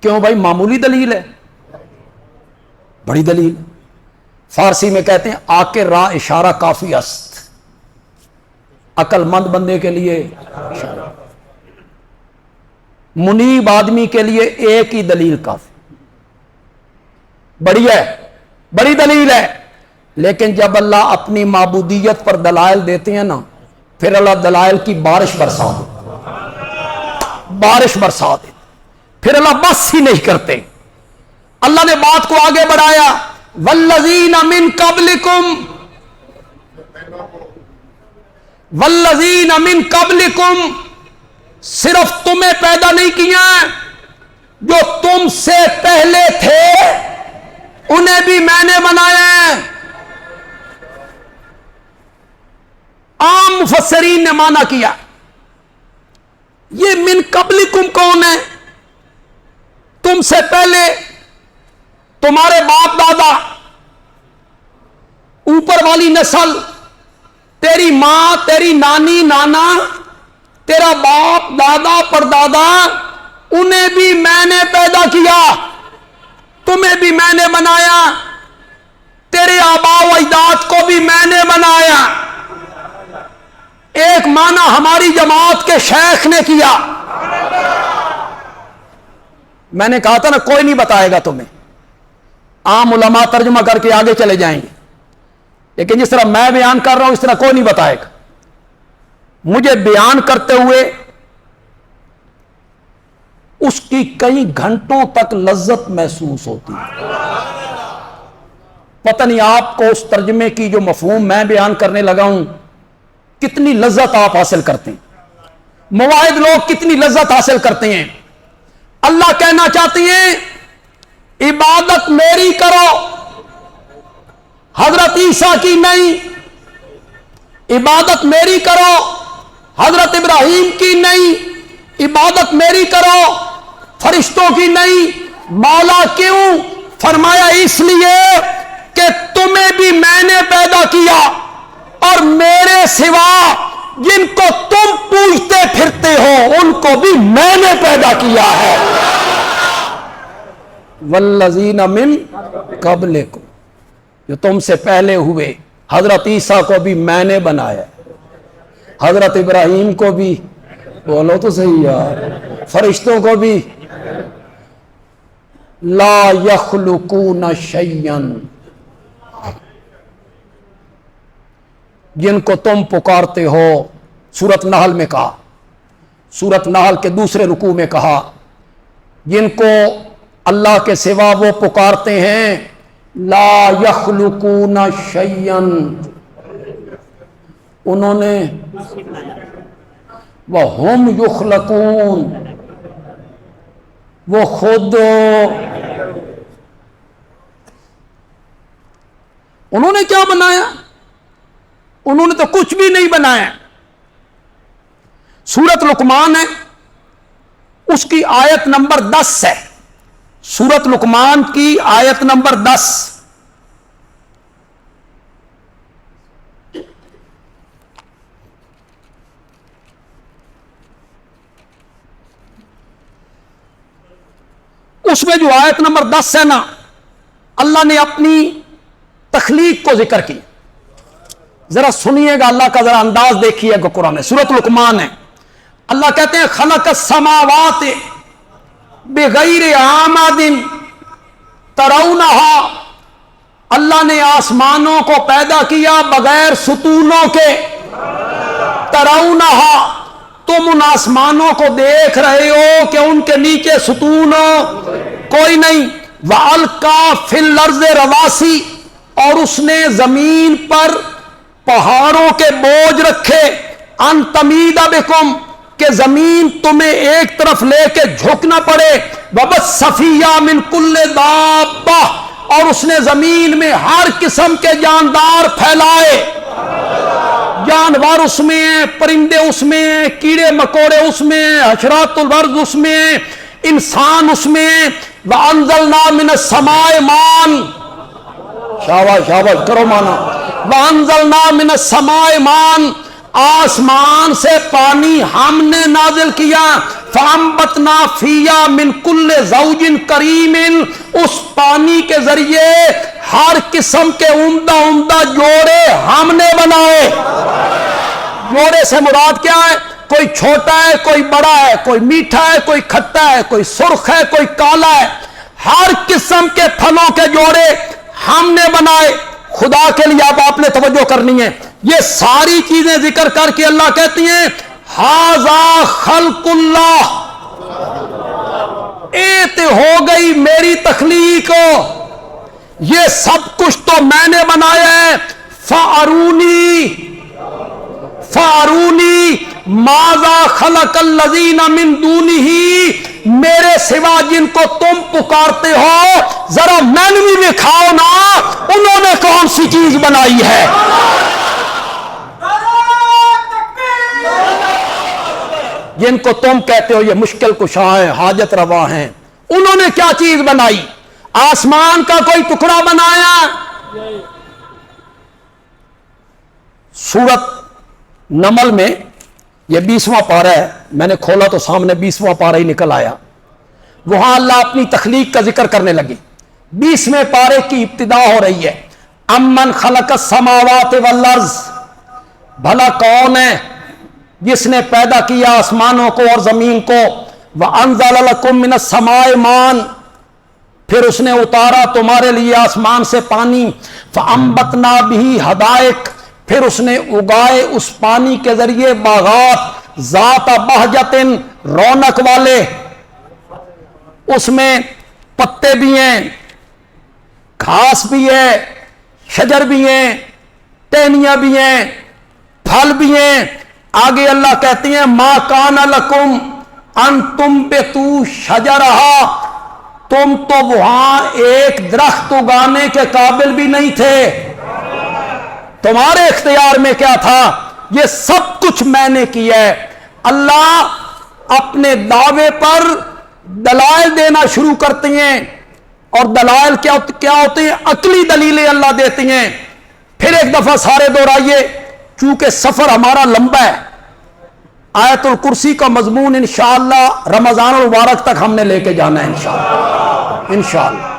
کیوں بھائی؟ معمولی دلیل ہے، بڑی دلیل. فارسی میں کہتے ہیں آ کے راہ اشارہ کافی است، عقل مند بندے کے لیے اشارہ، منیب آدمی کے لیے ایک ہی دلیل کافی. بڑی ہے، بڑی دلیل ہے. لیکن جب اللہ اپنی معبودیت پر دلائل دیتے ہیں نا، پھر اللہ دلائل کی بارش برسا دے، بارش برسا دے. پھر اللہ بس ہی نہیں کرتے. اللہ نے بات کو آگے بڑھایا. والذین من قبلکم، والذین من قبلکم، صرف تمہیں پیدا نہیں کیا، جو تم سے پہلے تھے انہیں بھی میں نے بنایا ہے. عام مفسرین نے مانا کیا یہ من قبلکم کون ہے؟ تم سے پہلے تمہارے باپ دادا، اوپر والی نسل، تیری ماں، تیری نانی نانا، تیرا باپ دادا پردادا، انہیں بھی میں نے پیدا کیا، تمہیں بھی میں نے بنایا، تیرے آباء و اجداد کو بھی میں نے بنایا. ایک معنی ہماری جماعت کے شیخ نے کیا. میں نے کہا تھا نا کوئی نہیں بتائے گا تمہیں، عام علماء ترجمہ کر کے آگے چلے جائیں گے، لیکن جس طرح میں بیان کر رہا ہوں اس طرح کوئی نہیں بتائے گا. مجھے بیان کرتے ہوئے اس کی کئی گھنٹوں تک لذت محسوس ہوتی ہے. پتہ نہیں آپ کو اس ترجمے کی جو مفہوم میں بیان کرنے لگا ہوں کتنی لذت آپ حاصل کرتے ہیں، مواحد لوگ کتنی لذت حاصل کرتے ہیں. اللہ کہنا چاہتی ہیں عبادت میری کرو، حضرت عیسیٰ کی نہیں. عبادت میری کرو، حضرت ابراہیم کی نہیں، عبادت میری کرو فرشتوں کی نہیں. مولا کیوں؟ فرمایا اس لیے کہ تمہیں بھی میں نے پیدا کیا اور میرے سوا جن کو تم پوجتے پھرتے ہو ان کو بھی میں نے پیدا کیا ہے. والذین من قبلکم، جو تم سے پہلے ہوئے. حضرت عیسیٰ کو بھی میں نے بنایا، حضرت ابراہیم کو بھی، بولو تو صحیح یار، فرشتوں کو بھی. لا یخلقون شیئا، جن کو تم پکارتے ہو. سورۃ نحل میں کہا، سورۃ نحل کے دوسرے رکوع میں کہا جن کو اللہ کے سوا وہ پکارتے ہیں لا یخلقون شیئا، انہوں نے وہم یخلقون، وہ خود انہوں نے کیا بنایا؟ انہوں نے تو کچھ بھی نہیں بنایا. سورۃ لقمان ہے، اس کی آیت نمبر 10 ہے. سورۃ لقمان کی آیت نمبر 10. اس میں جو آیت نمبر 10 ہے نا، اللہ نے اپنی تخلیق کو ذکر کی. ذرا سنیے گا، اللہ کا ذرا انداز دیکھیے گا. قرآن میں سورۃ لقمان ہے، اللہ کہتے ہیں خلق السماوات بغیر عامد ترونہا، اللہ نے آسمانوں کو پیدا کیا بغیر ستونوں کے. ترونہا، تم ان آسمانوں کو دیکھ رہے ہو کہ ان کے نیچے ستون کوئی نہیں. وَأَلْقَى فِي الْأَرْضِ رَوَاسِي، اور اس نے زمین پر پہاڑوں کے بوجھ رکھے. ان تمید بکم، کہ زمین تمہیں ایک طرف لے کے جھکنا پڑے. وَبَثَّ فِيهَا مِن كُلِّ دَابَّةٍ، اور اس نے زمین میں ہر قسم کے جاندار پھیلائے. جانور اس میں ہیں، پرندے اس میں ہیں، کیڑے مکوڑے اس میں ہیں، حشرات الارض اس میں ہیں، انسان اس میں ہیں. وَأَنزَلْنَا مِنَ السَّمَاءِ مَاءً، شاباش شاباش کرو مانا. وَأَنزَلْنَا مِنَ السَّمَاءِ مَاءً، آسمان سے پانی ہم نے نازل کیا. فَأَنبَتْنَا فِيهَا مِن كُلِّ زَوْجٍ كَرِيمٍ، اس پانی کے ذریعے ہر قسم کے عمدہ عمدہ جوڑے ہم نے بنائے. جوڑے سے مراد کیا ہے؟ کوئی چھوٹا ہے، کوئی بڑا ہے، کوئی میٹھا ہے، کوئی کھٹا ہے، کوئی سرخ ہے، کوئی کالا ہے. ہر قسم کے پھلوں کے جوڑے ہم نے بنائے. خدا کے لیے آپ نے توجہ کرنی ہے. یہ ساری چیزیں ذکر کر کے اللہ کہتی ہیں ھذا خلق اللہ، ایت ہو گئی میری تخلیق، یہ سب کچھ تو میں نے بنایا ہے. فارونی ماذا خلق الذین من دونہ، میرے سوا جن کو تم پکارتے ہو ذرا میں بھی دکھاؤ نا انہوں نے کون سی چیز بنائی ہے. جن کو تم کہتے ہو یہ مشکل کشا ہیں، حاجت روا ہیں، انہوں نے کیا چیز بنائی؟ آسمان کا کوئی ٹکڑا بنایا؟ سورۃ نمل میں یہ 20واں پارہ ہے، میں نے کھولا تو سامنے 20واں پارہ ہی نکل آیا. وہاں اللہ اپنی تخلیق کا ذکر کرنے لگے. 20ویں پارے کی ابتدا ہو رہی ہے امن خلق السماوات والارض، بھلا کون ہے جس نے پیدا کیا آسمانوں کو اور زمین کو. وَأَنزَلَ لَكُم مِّنَ السَّمَاءِ مَاءً، پھر اس نے اتارا تمہارے لیے آسمان سے پانی. فَأَنبَتْنَا بِهِ حَدَائِقَ، پھر اس نے اگائے اس پانی کے ذریعے باغات ذات بہجت، رونق والے، اس میں پتے بھی ہیں، گھاس بھی ہے، شجر بھی ہیں، ٹہنیاں بھی ہیں، پھل بھی ہیں. آگے اللہ کہتی ہیں ما کان لکم ان تنبتوا شجرہا، تم تو وہاں ایک درخت اگانے کے قابل بھی نہیں تھے، تمہارے اختیار میں کیا تھا؟ یہ سب کچھ میں نے کیا ہے. اللہ اپنے دعوے پر دلائل دینا شروع کرتی ہیں، اور دلائل کیا ہوتے ہیں؟ عقلی دلیلیں اللہ دیتی ہیں۔ پھر ایک دفعہ سارے دہرائیے، چونکہ سفر ہمارا لمبا ہے، آیت الکرسی کا مضمون انشاءاللہ رمضان المبارک تک ہم نے لے کے جانا ہے انشاءاللہ۔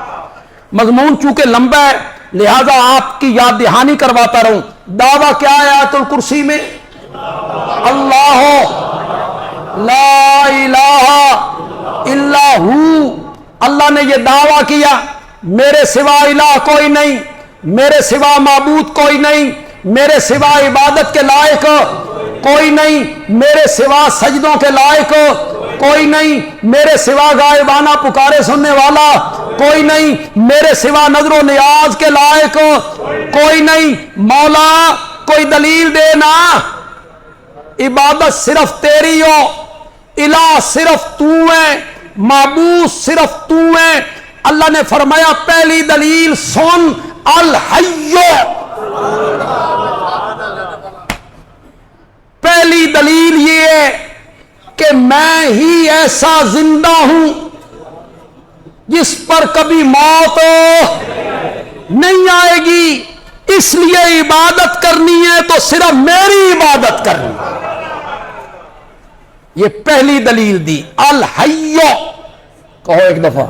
مضمون چونکہ لمبا ہے لہذا آپ کی یاد دہانی کرواتا رہوں۔ دعویٰ کیا ہے آیت الکرسی میں؟ اللہ لا الہ الا ہو۔ اللہ نے یہ دعویٰ کیا میرے سوا الہ کوئی نہیں، میرے سوا معبود کوئی نہیں، میرے سوا عبادت کے لائق کوئی نہیں، میرے سوا سجدوں کے لائق کوئی نہیں، میرے سوا غائبانہ پکارے سننے والا کوئی نہیں، میرے سوا نظر و نیاز کے لائق کوئی نہیں۔ مولا کوئی دلیل دینا، عبادت صرف تیری ہو، الہ صرف تو ہے، معبود صرف تو ہے۔ اللہ نے فرمایا پہلی دلیل سن، الحی، پہلی دلیل یہ ہے کہ میں ہی ایسا زندہ ہوں جس پر کبھی موت نہیں آئے گی، اس لیے عبادت کرنی ہے تو صرف میری عبادت کرنی ہے۔ یہ پہلی دلیل دی، الحی، کہو ایک دفعہ،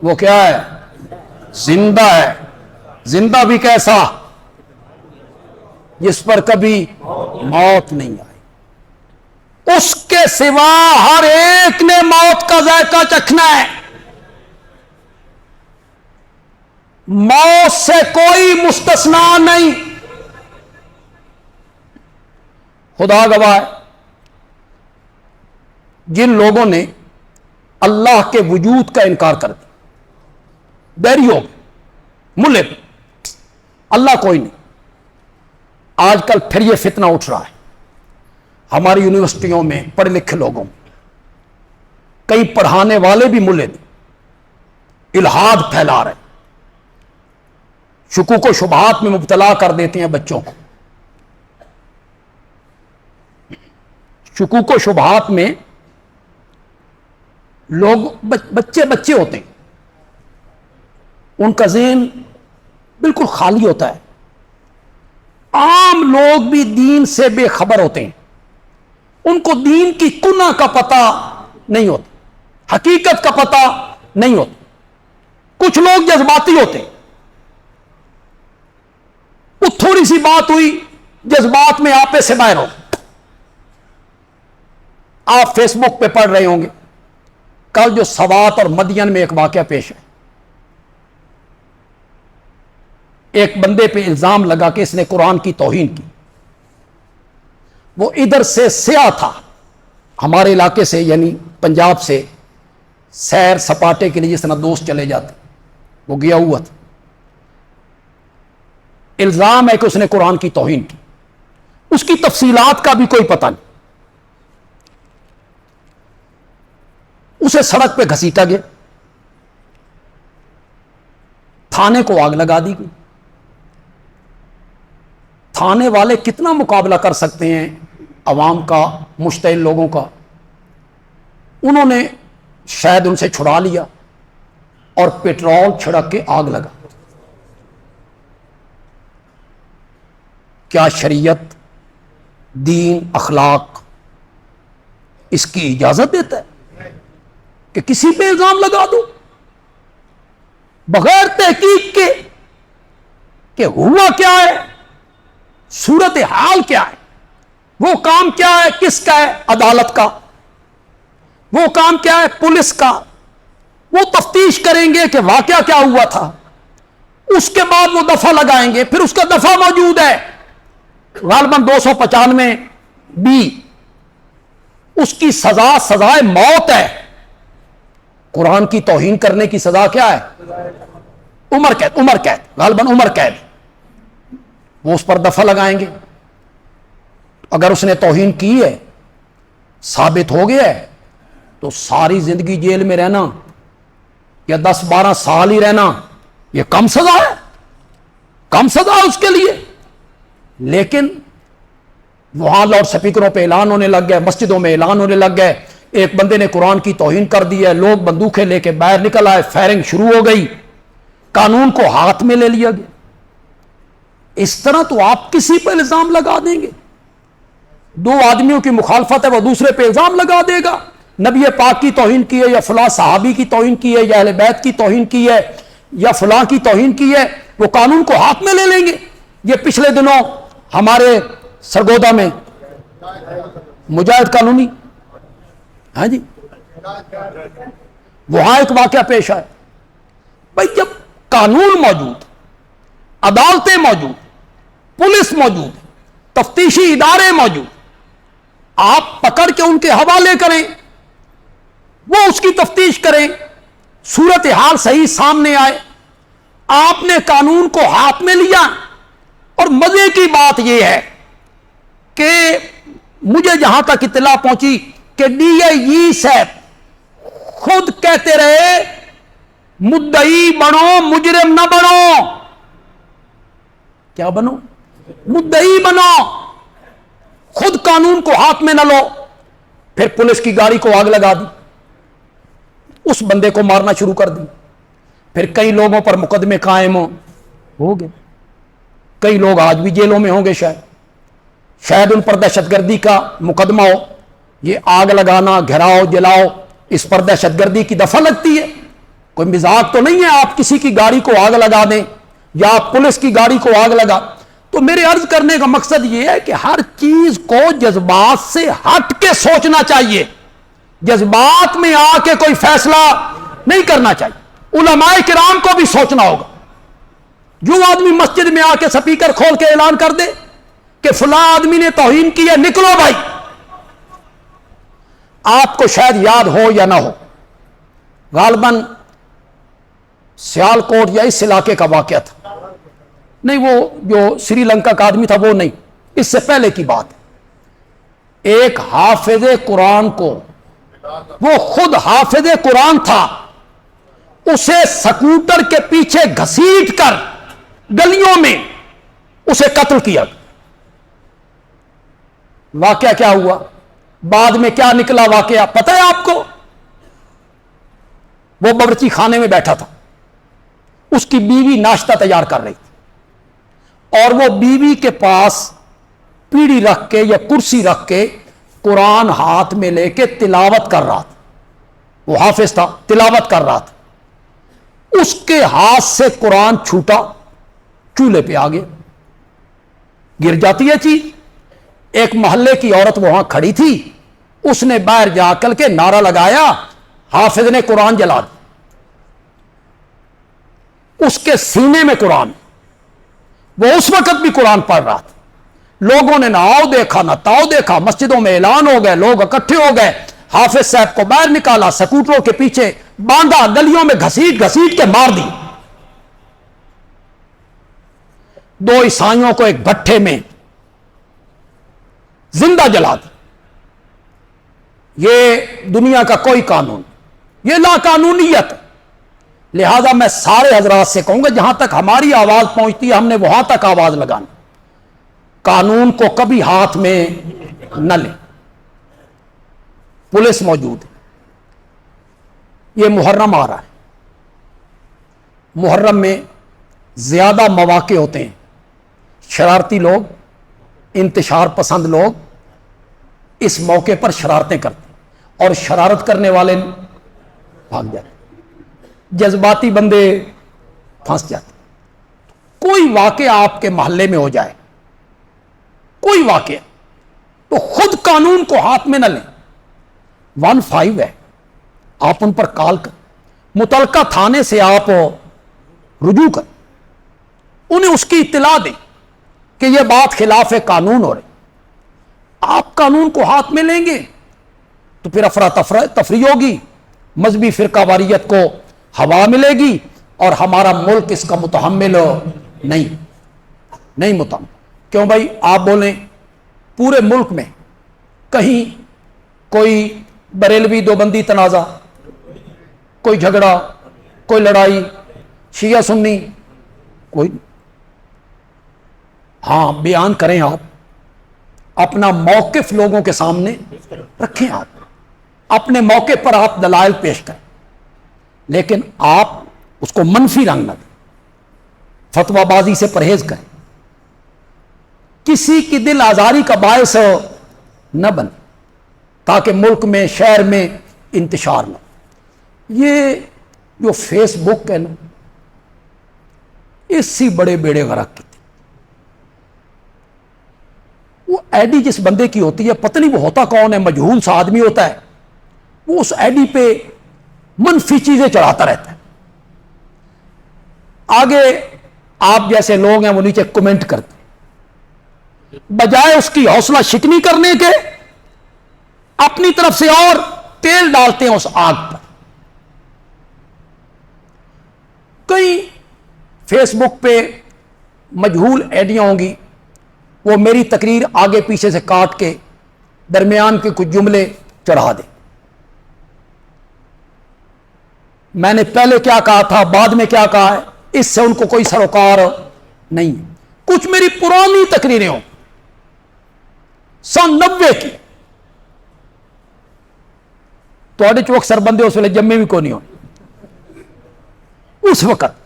وہ کیا ہے؟ زندہ ہے۔ زندہ بھی کیسا؟ جس پر کبھی موت نہیں آئی۔ اس کے سوا ہر ایک نے موت کا ذائقہ چکھنا ہے، موت سے کوئی مستثنا نہیں۔ خدا گواہ ہے، جن لوگوں نے اللہ کے وجود کا انکار کر دیا، بیری ہو گئے، ملے پہ اللہ کوئی نہیں۔ آج کل پھر یہ فتنہ اٹھ رہا ہے ہماری یونیورسٹیوں میں، پڑھے لکھے لوگوں میں، کئی پڑھانے والے بھی ملے نہیں، الہاد پھیلا رہے، شکوک و شبہات میں مبتلا کر دیتے ہیں بچوں کو۔ شکوک و شبہات میں لوگ بچے ہوتے ہیں، ان کا ذہن بالکل خالی ہوتا ہے۔ عام لوگ بھی دین سے بے خبر ہوتے ہیں، ان کو دین کی کنہ کا پتہ نہیں ہوتا، حقیقت کا پتہ نہیں ہوتا۔ کچھ لوگ جذباتی ہوتے ہیں، وہ تھوڑی سی بات ہوئی جذبات میں آپے سے باہر ہو۔ آپ فیس بک پہ پڑھ رہے ہوں گے، کل جو سوات اور مدین میں ایک واقعہ پیش ہے، ایک بندے پہ الزام لگا کہ اس نے قرآن کی توہین کی۔ وہ ادھر سے سیاح تھا، ہمارے علاقے سے یعنی پنجاب سے، سیر سپاٹے کے لیے جس طرح دوست چلے جاتے، وہ گیا ہوا تھا۔ الزام ہے کہ اس نے قرآن کی توہین کی، اس کی تفصیلات کا بھی کوئی پتہ نہیں۔ اسے سڑک پہ گھسیٹا گیا، تھانے کو آگ لگا دی گئی۔ تھانے والے کتنا مقابلہ کر سکتے ہیں عوام کا، مشتعل لوگوں کا؟ انہوں نے شاید ان سے چھڑا لیا اور پیٹرول چھڑک کے آگ لگا۔ کیا شریعت، دین، اخلاق اس کی اجازت دیتا ہے کہ کسی پہ الزام لگا دو بغیر تحقیق کے کہ ہوا کیا ہے، صورت حال کیا ہے، وہ کام کیا ہے، کس کا ہے؟ عدالت کا۔ وہ کام کیا ہے؟ پولیس کا۔ وہ تفتیش کریں گے کہ واقعہ کیا ہوا تھا، اس کے بعد وہ دفعہ لگائیں گے، پھر اس کا دفعہ موجود ہے غالباً 295 بی، اس کی سزا سزائے موت ہے۔ قرآن کی توہین کرنے کی سزا کیا ہے؟ عمر قید، غالباً عمر قید۔ وہ اس پر دفعہ لگائیں گے۔ اگر اس نے توہین کی ہے، ثابت ہو گیا ہے، تو ساری زندگی جیل میں رہنا یا 10-12 سال ہی رہنا، یہ کم سزا ہے، کم سزا ہے اس کے لیے۔ لیکن وہاں لاؤڈ سپیکروں پہ اعلان ہونے لگ گئے، مسجدوں میں اعلان ہونے لگ گئے، ایک بندے نے قرآن کی توہین کر دی ہے، لوگ بندوقیں لے کے باہر نکل آئے، فائرنگ شروع ہو گئی، قانون کو ہاتھ میں لے لیا گیا۔ اس طرح تو آپ کسی پہ الزام لگا دیں گے، دو آدمیوں کی مخالفت ہے وہ دوسرے پہ الزام لگا دے گا، نبی پاک کی توہین کی ہے یا فلاں صحابی کی توہین کی ہے یا اہل بیت کی توہین کی ہے یا فلاں کی توہین کی ہے، وہ قانون کو ہاتھ میں لے لیں گے۔ یہ پچھلے دنوں ہمارے سرگودا میں مجاہد کالونی، ہاں جی، وہاں ایک واقعہ پیش آیا۔ بھائی جب قانون موجود، عدالتیں موجود، پولیس موجود، تفتیشی ادارے موجود، آپ پکڑ کے ان کے حوالے کریں، وہ اس کی تفتیش کریں، صورتحال صحیح سامنے آئے، آپ نے قانون کو ہاتھ میں لیا۔ اور مزے کی بات یہ ہے کہ مجھے جہاں تک اطلاع پہنچی کہ ڈی آئی جی صاحب خود کہتے رہے مدعی بنو مجرم نہ بنو۔ کیا بنو؟ مدعی بنو، خود قانون کو ہاتھ میں نہ لو۔ پھر پولیس کی گاڑی کو آگ لگا دی، اس بندے کو مارنا شروع کر دی، پھر کئی لوگوں پر مقدمے قائم ہو گئے، کئی لوگ آج بھی جیلوں میں ہوں گے، شاید ان پر دہشت گردی کا مقدمہ ہو۔ یہ آگ لگانا، گھراؤ، جلاؤ، اس پر دہشت گردی کی دفعہ لگتی ہے، کوئی مزاق تو نہیں ہے آپ کسی کی گاڑی کو آگ لگا دیں یا آپ پولیس کی گاڑی کو آگ لگا۔ تو میرے عرض کرنے کا مقصد یہ ہے کہ ہر چیز کو جذبات سے ہٹ کے سوچنا چاہیے، جذبات میں آ کے کوئی فیصلہ نہیں کرنا چاہیے۔ علماء کرام کو بھی سوچنا ہوگا۔ جو آدمی مسجد میں آ کے سپیکر کھول کے اعلان کر دے کہ فلاں آدمی نے توہین کی ہے، نکلو بھائی۔ آپ کو شاید یاد ہو یا نہ ہو، غالباً سیال کوٹ یا اس علاقے کا واقعہ تھا، نہیں وہ جو سری لنکا کا آدمی تھا وہ نہیں، اس سے پہلے کی بات ہے۔ ایک حافظ قرآن کو، وہ خود حافظ قرآن تھا، اسے سکوٹر کے پیچھے گھسیٹ کر گلیوں میں اسے قتل کیا۔ واقعہ کیا ہوا؟ بعد میں کیا نکلا واقعہ پتہ ہے آپ کو؟ وہ باورچی خانے میں بیٹھا تھا، اس کی بیوی ناشتہ تیار کر رہی تھی، اور وہ بیوی کے پاس پیڑھی رکھ کے یا کرسی رکھ کے قرآن ہاتھ میں لے کے تلاوت کر رہا تھا۔ وہ حافظ تھا، تلاوت کر رہا تھا، اس کے ہاتھ سے قرآن چھوٹا، چولہے پہ آ گیا، گر جاتی ہے چیز۔ ایک محلے کی عورت وہاں کھڑی تھی، اس نے باہر جا کر کے نعرہ لگایا، حافظ نے قرآن جلا دیا۔ اس کے سینے میں قرآن، وہ اس وقت بھی قرآن پڑھ رہا تھا۔ لوگوں نے نہ آؤ دیکھا نہ تاؤ دیکھا، مسجدوں میں اعلان ہو گئے، لوگ اکٹھے ہو گئے، حافظ صاحب کو باہر نکالا، سکوٹروں کے پیچھے باندھا، گلیوں میں گھسیٹ گھسیٹ کے مار دی۔ دو عیسائیوں کو ایک بھٹے میں زندہ جلا دی۔ یہ دنیا کا کوئی قانون، یہ لا قانونیت۔ لہذا میں سارے حضرات سے کہوں گا جہاں تک ہماری آواز پہنچتی ہے ہم نے وہاں تک آواز لگانی، قانون کو کبھی ہاتھ میں نہ لیں۔ پولیس موجود ہے، یہ محرم آ رہا ہے، محرم میں زیادہ مواقع ہوتے ہیں، شرارتی لوگ، انتشار پسند لوگ اس موقع پر شرارتیں کرتے ہیں، اور شرارت کرنے والے بھاگ جاتے ہیں، جذباتی بندے پھنس جاتے ہیں۔ کوئی واقعہ آپ کے محلے میں ہو جائے، کوئی واقعہ، تو خود قانون کو ہاتھ میں نہ لیں۔ 15 ہے، آپ ان پر کال کر، متعلقہ تھانے سے آپ رجوع کر، انہیں اس کی اطلاع دیں کہ یہ بات خلاف قانون ہو رہی۔ آپ قانون کو ہاتھ میں لیں گے تو پھر افراتفری ہوگی، مذہبی فرقہ واریت کو ہوا ملے گی، اور ہمارا ملک اس کا متحمل نہیں متحمل۔ کیوں بھائی؟ آپ بولیں پورے ملک میں کہیں کوئی بریلوی دیوبندی تنازع، کوئی جھگڑا، کوئی لڑائی، شیعہ سنی، کوئی؟ ہاں بیان کریں آپ، اپنا موقف لوگوں کے سامنے رکھیں، آپ اپنے موقع پر آپ دلائل پیش کریں، لیکن آپ اس کو منفی رنگ نہ دیں، فتوی بازی سے پرہیز کریں، کسی کی دل آزاری کا باعث نہ بنے تاکہ ملک میں شہر میں انتشار نہ ہو۔ یہ جو فیس بک ہے نا، اسی بڑے بیڑے غرق کی تھی۔ وہ آئی ڈی جس بندے کی ہوتی ہے، پتہ نہیں وہ ہوتا کون ہے، مجہول سا آدمی ہوتا ہے، وہ اس آئی ڈی پہ منفی چیزیں چڑھاتا رہتا ہے، آگے آپ جیسے لوگ ہیں وہ نیچے کمنٹ کرتے ہیں، بجائے اس کی حوصلہ شکنی کرنے کے اپنی طرف سے اور تیل ڈالتے ہیں اس آگ پر۔ کئی فیس بک پہ مجہول ایڈیاں ہوں گی، وہ میری تقریر آگے پیچھے سے کاٹ کے درمیان کے کچھ جملے چڑھا دیں، میں نے پہلے کیا کہا تھا، بعد میں کیا کہا ہے، اس سے ان کو کوئی سروکار نہیں۔ کچھ میری پرانی تقریریں ہوں سن 90 کی، تو چوک سر بندے اس ویلے جمے بھی کو نہیں ہو، اس وقت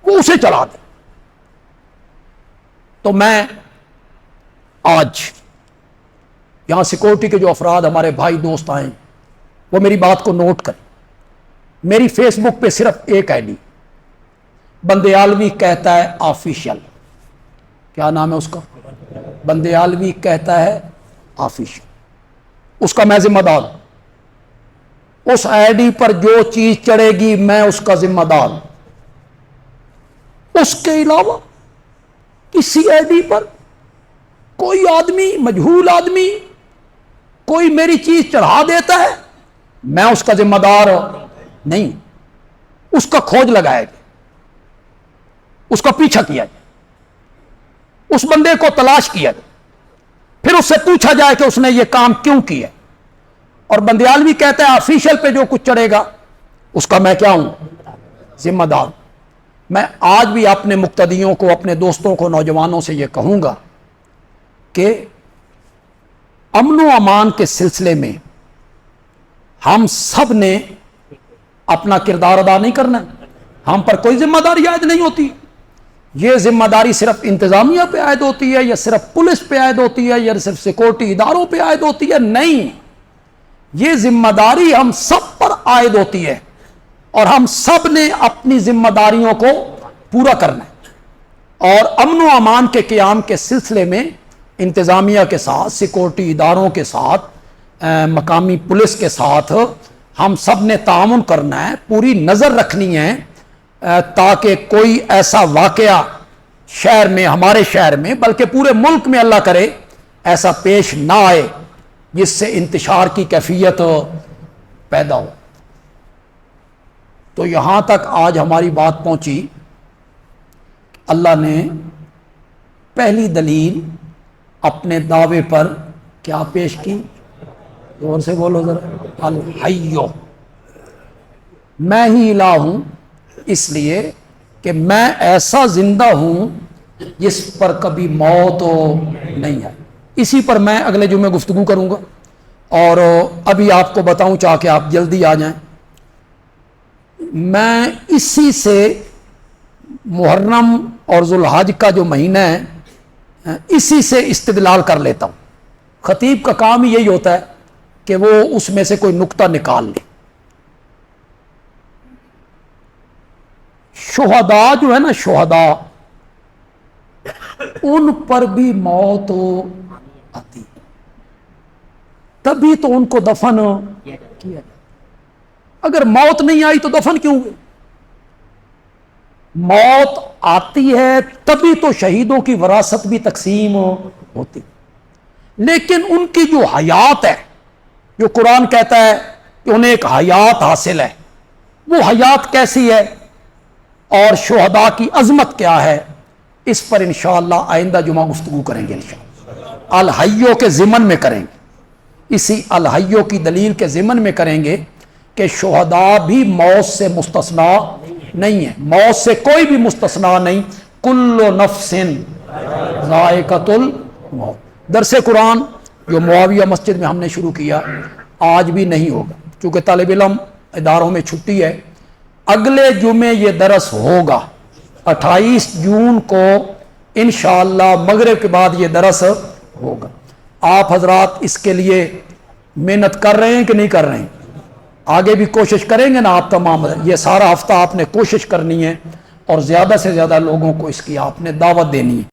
وہ اسے چلا دے۔ تو میں آج یہاں سیکورٹی کے جو افراد ہمارے بھائی دوست آئے وہ میری بات کو نوٹ کریں، میری فیس بک پہ صرف ایک آئی ڈی بندیالوی کہتا ہے آفیشل، کیا نام ہے اس کا، بندیالوی کہتا ہے آفیشل، اس کا میں ذمہ دار ہوں، اس آئی ڈی پر جو چیز چڑھے گی میں اس کا ذمہ دار ہوں، اس کے علاوہ کسی آئی ڈی پر کوئی آدمی، مجہول آدمی کوئی میری چیز چڑھا دیتا ہے، میں اس کا ذمہ دار نہیں، اس کا کھوج لگایا جائے، اس کا پیچھا کیا جائے، اس بندے کو تلاش کیا جائے، پھر اس سے پوچھا جائے کہ اس نے یہ کام کیوں کیا۔ اور بندیالوی کہتا ہے آفیشل پہ جو کچھ چڑھے گا اس کا میں کیا ہوں، ذمہ دار۔ میں آج بھی اپنے مقتدیوں کو، اپنے دوستوں کو، نوجوانوں سے یہ کہوں گا کہ امن و امان کے سلسلے میں ہم سب نے اپنا کردار ادا نہیں کرنا، ہم پر کوئی ذمہ داری عائد نہیں ہوتی، یہ ذمہ داری صرف انتظامیہ پہ عائد ہوتی ہے، یا صرف پولیس پہ عائد ہوتی ہے، یا صرف سیکورٹی اداروں پہ عائد ہوتی ہے، نہیں، یہ ذمہ داری ہم سب پر عائد ہوتی ہے، اور ہم سب نے اپنی ذمہ داریوں کو پورا کرنا ہے۔ اور امن و امان کے قیام کے سلسلے میں انتظامیہ کے ساتھ، سیکورٹی اداروں کے ساتھ، مقامی پولیس کے ساتھ ہم سب نے تعاون کرنا ہے، پوری نظر رکھنی ہے، تاکہ کوئی ایسا واقعہ شہر میں، ہمارے شہر میں بلکہ پورے ملک میں اللہ کرے ایسا پیش نہ آئے جس سے انتشار کی کیفیت پیدا ہو۔ تو یہاں تک آج ہماری بات پہنچی، اللہ نے پہلی دلیل اپنے دعوے پر کیا پیش کی، زور سے بولو ذرا، الحیو، میں ہی الہ ہوں، اس لیے کہ میں ایسا زندہ ہوں جس پر کبھی موت نہیں ہے۔ اسی پر میں اگلے جمعے گفتگو کروں گا، اور ابھی آپ کو بتاؤں چاہ کہ آپ جلدی آ جائیں، میں اسی سے محرم اور ذوالحج کا جو مہینہ ہے اسی سے استدلال کر لیتا ہوں۔ خطیب کا کام ہی یہی ہوتا ہے کہ وہ اس میں سے کوئی نقطہ نکال لے۔ شہداء جو ہے نا، شہداء، ان پر بھی موت آتی، تبھی تو ان کو دفن کیا جائے۔ اگر موت نہیں آئی تو دفن کیوں ہوئے؟ موت آتی ہے تبھی تو شہیدوں کی وراثت بھی تقسیم ہوتی، لیکن ان کی جو حیات ہے، جو قرآن کہتا ہے کہ انہیں ایک حیات حاصل ہے، وہ حیات کیسی ہے اور شہداء کی عظمت کیا ہے، اس پر انشاءاللہ آئندہ جمعہ گفتگو کریں گے، انشاءاللہ الحیو کے ضمن میں کریں گے، اسی الحیو کی دلیل کے ضمن میں کریں گے کہ شہداء بھی موت سے مستثنا نہیں ہے، موت سے کوئی بھی مستثنا نہیں، کل نفس ذائقۃ الموت۔ درس قرآن جو معاویہ مسجد میں ہم نے شروع کیا آج بھی نہیں ہوگا، چونکہ طالب علم اداروں میں چھٹی ہے۔ اگلے جمعے یہ درس ہوگا 28 جون کو انشاءاللہ مغرب کے بعد یہ درس ہوگا۔ آپ حضرات اس کے لیے محنت کر رہے ہیں کہ نہیں کر رہے ہیں؟ آگے بھی کوشش کریں گے نا آپ تمام؟ یہ سارا ہفتہ آپ نے کوشش کرنی ہے اور زیادہ سے زیادہ لوگوں کو اس کی آپ نے دعوت دینی ہے۔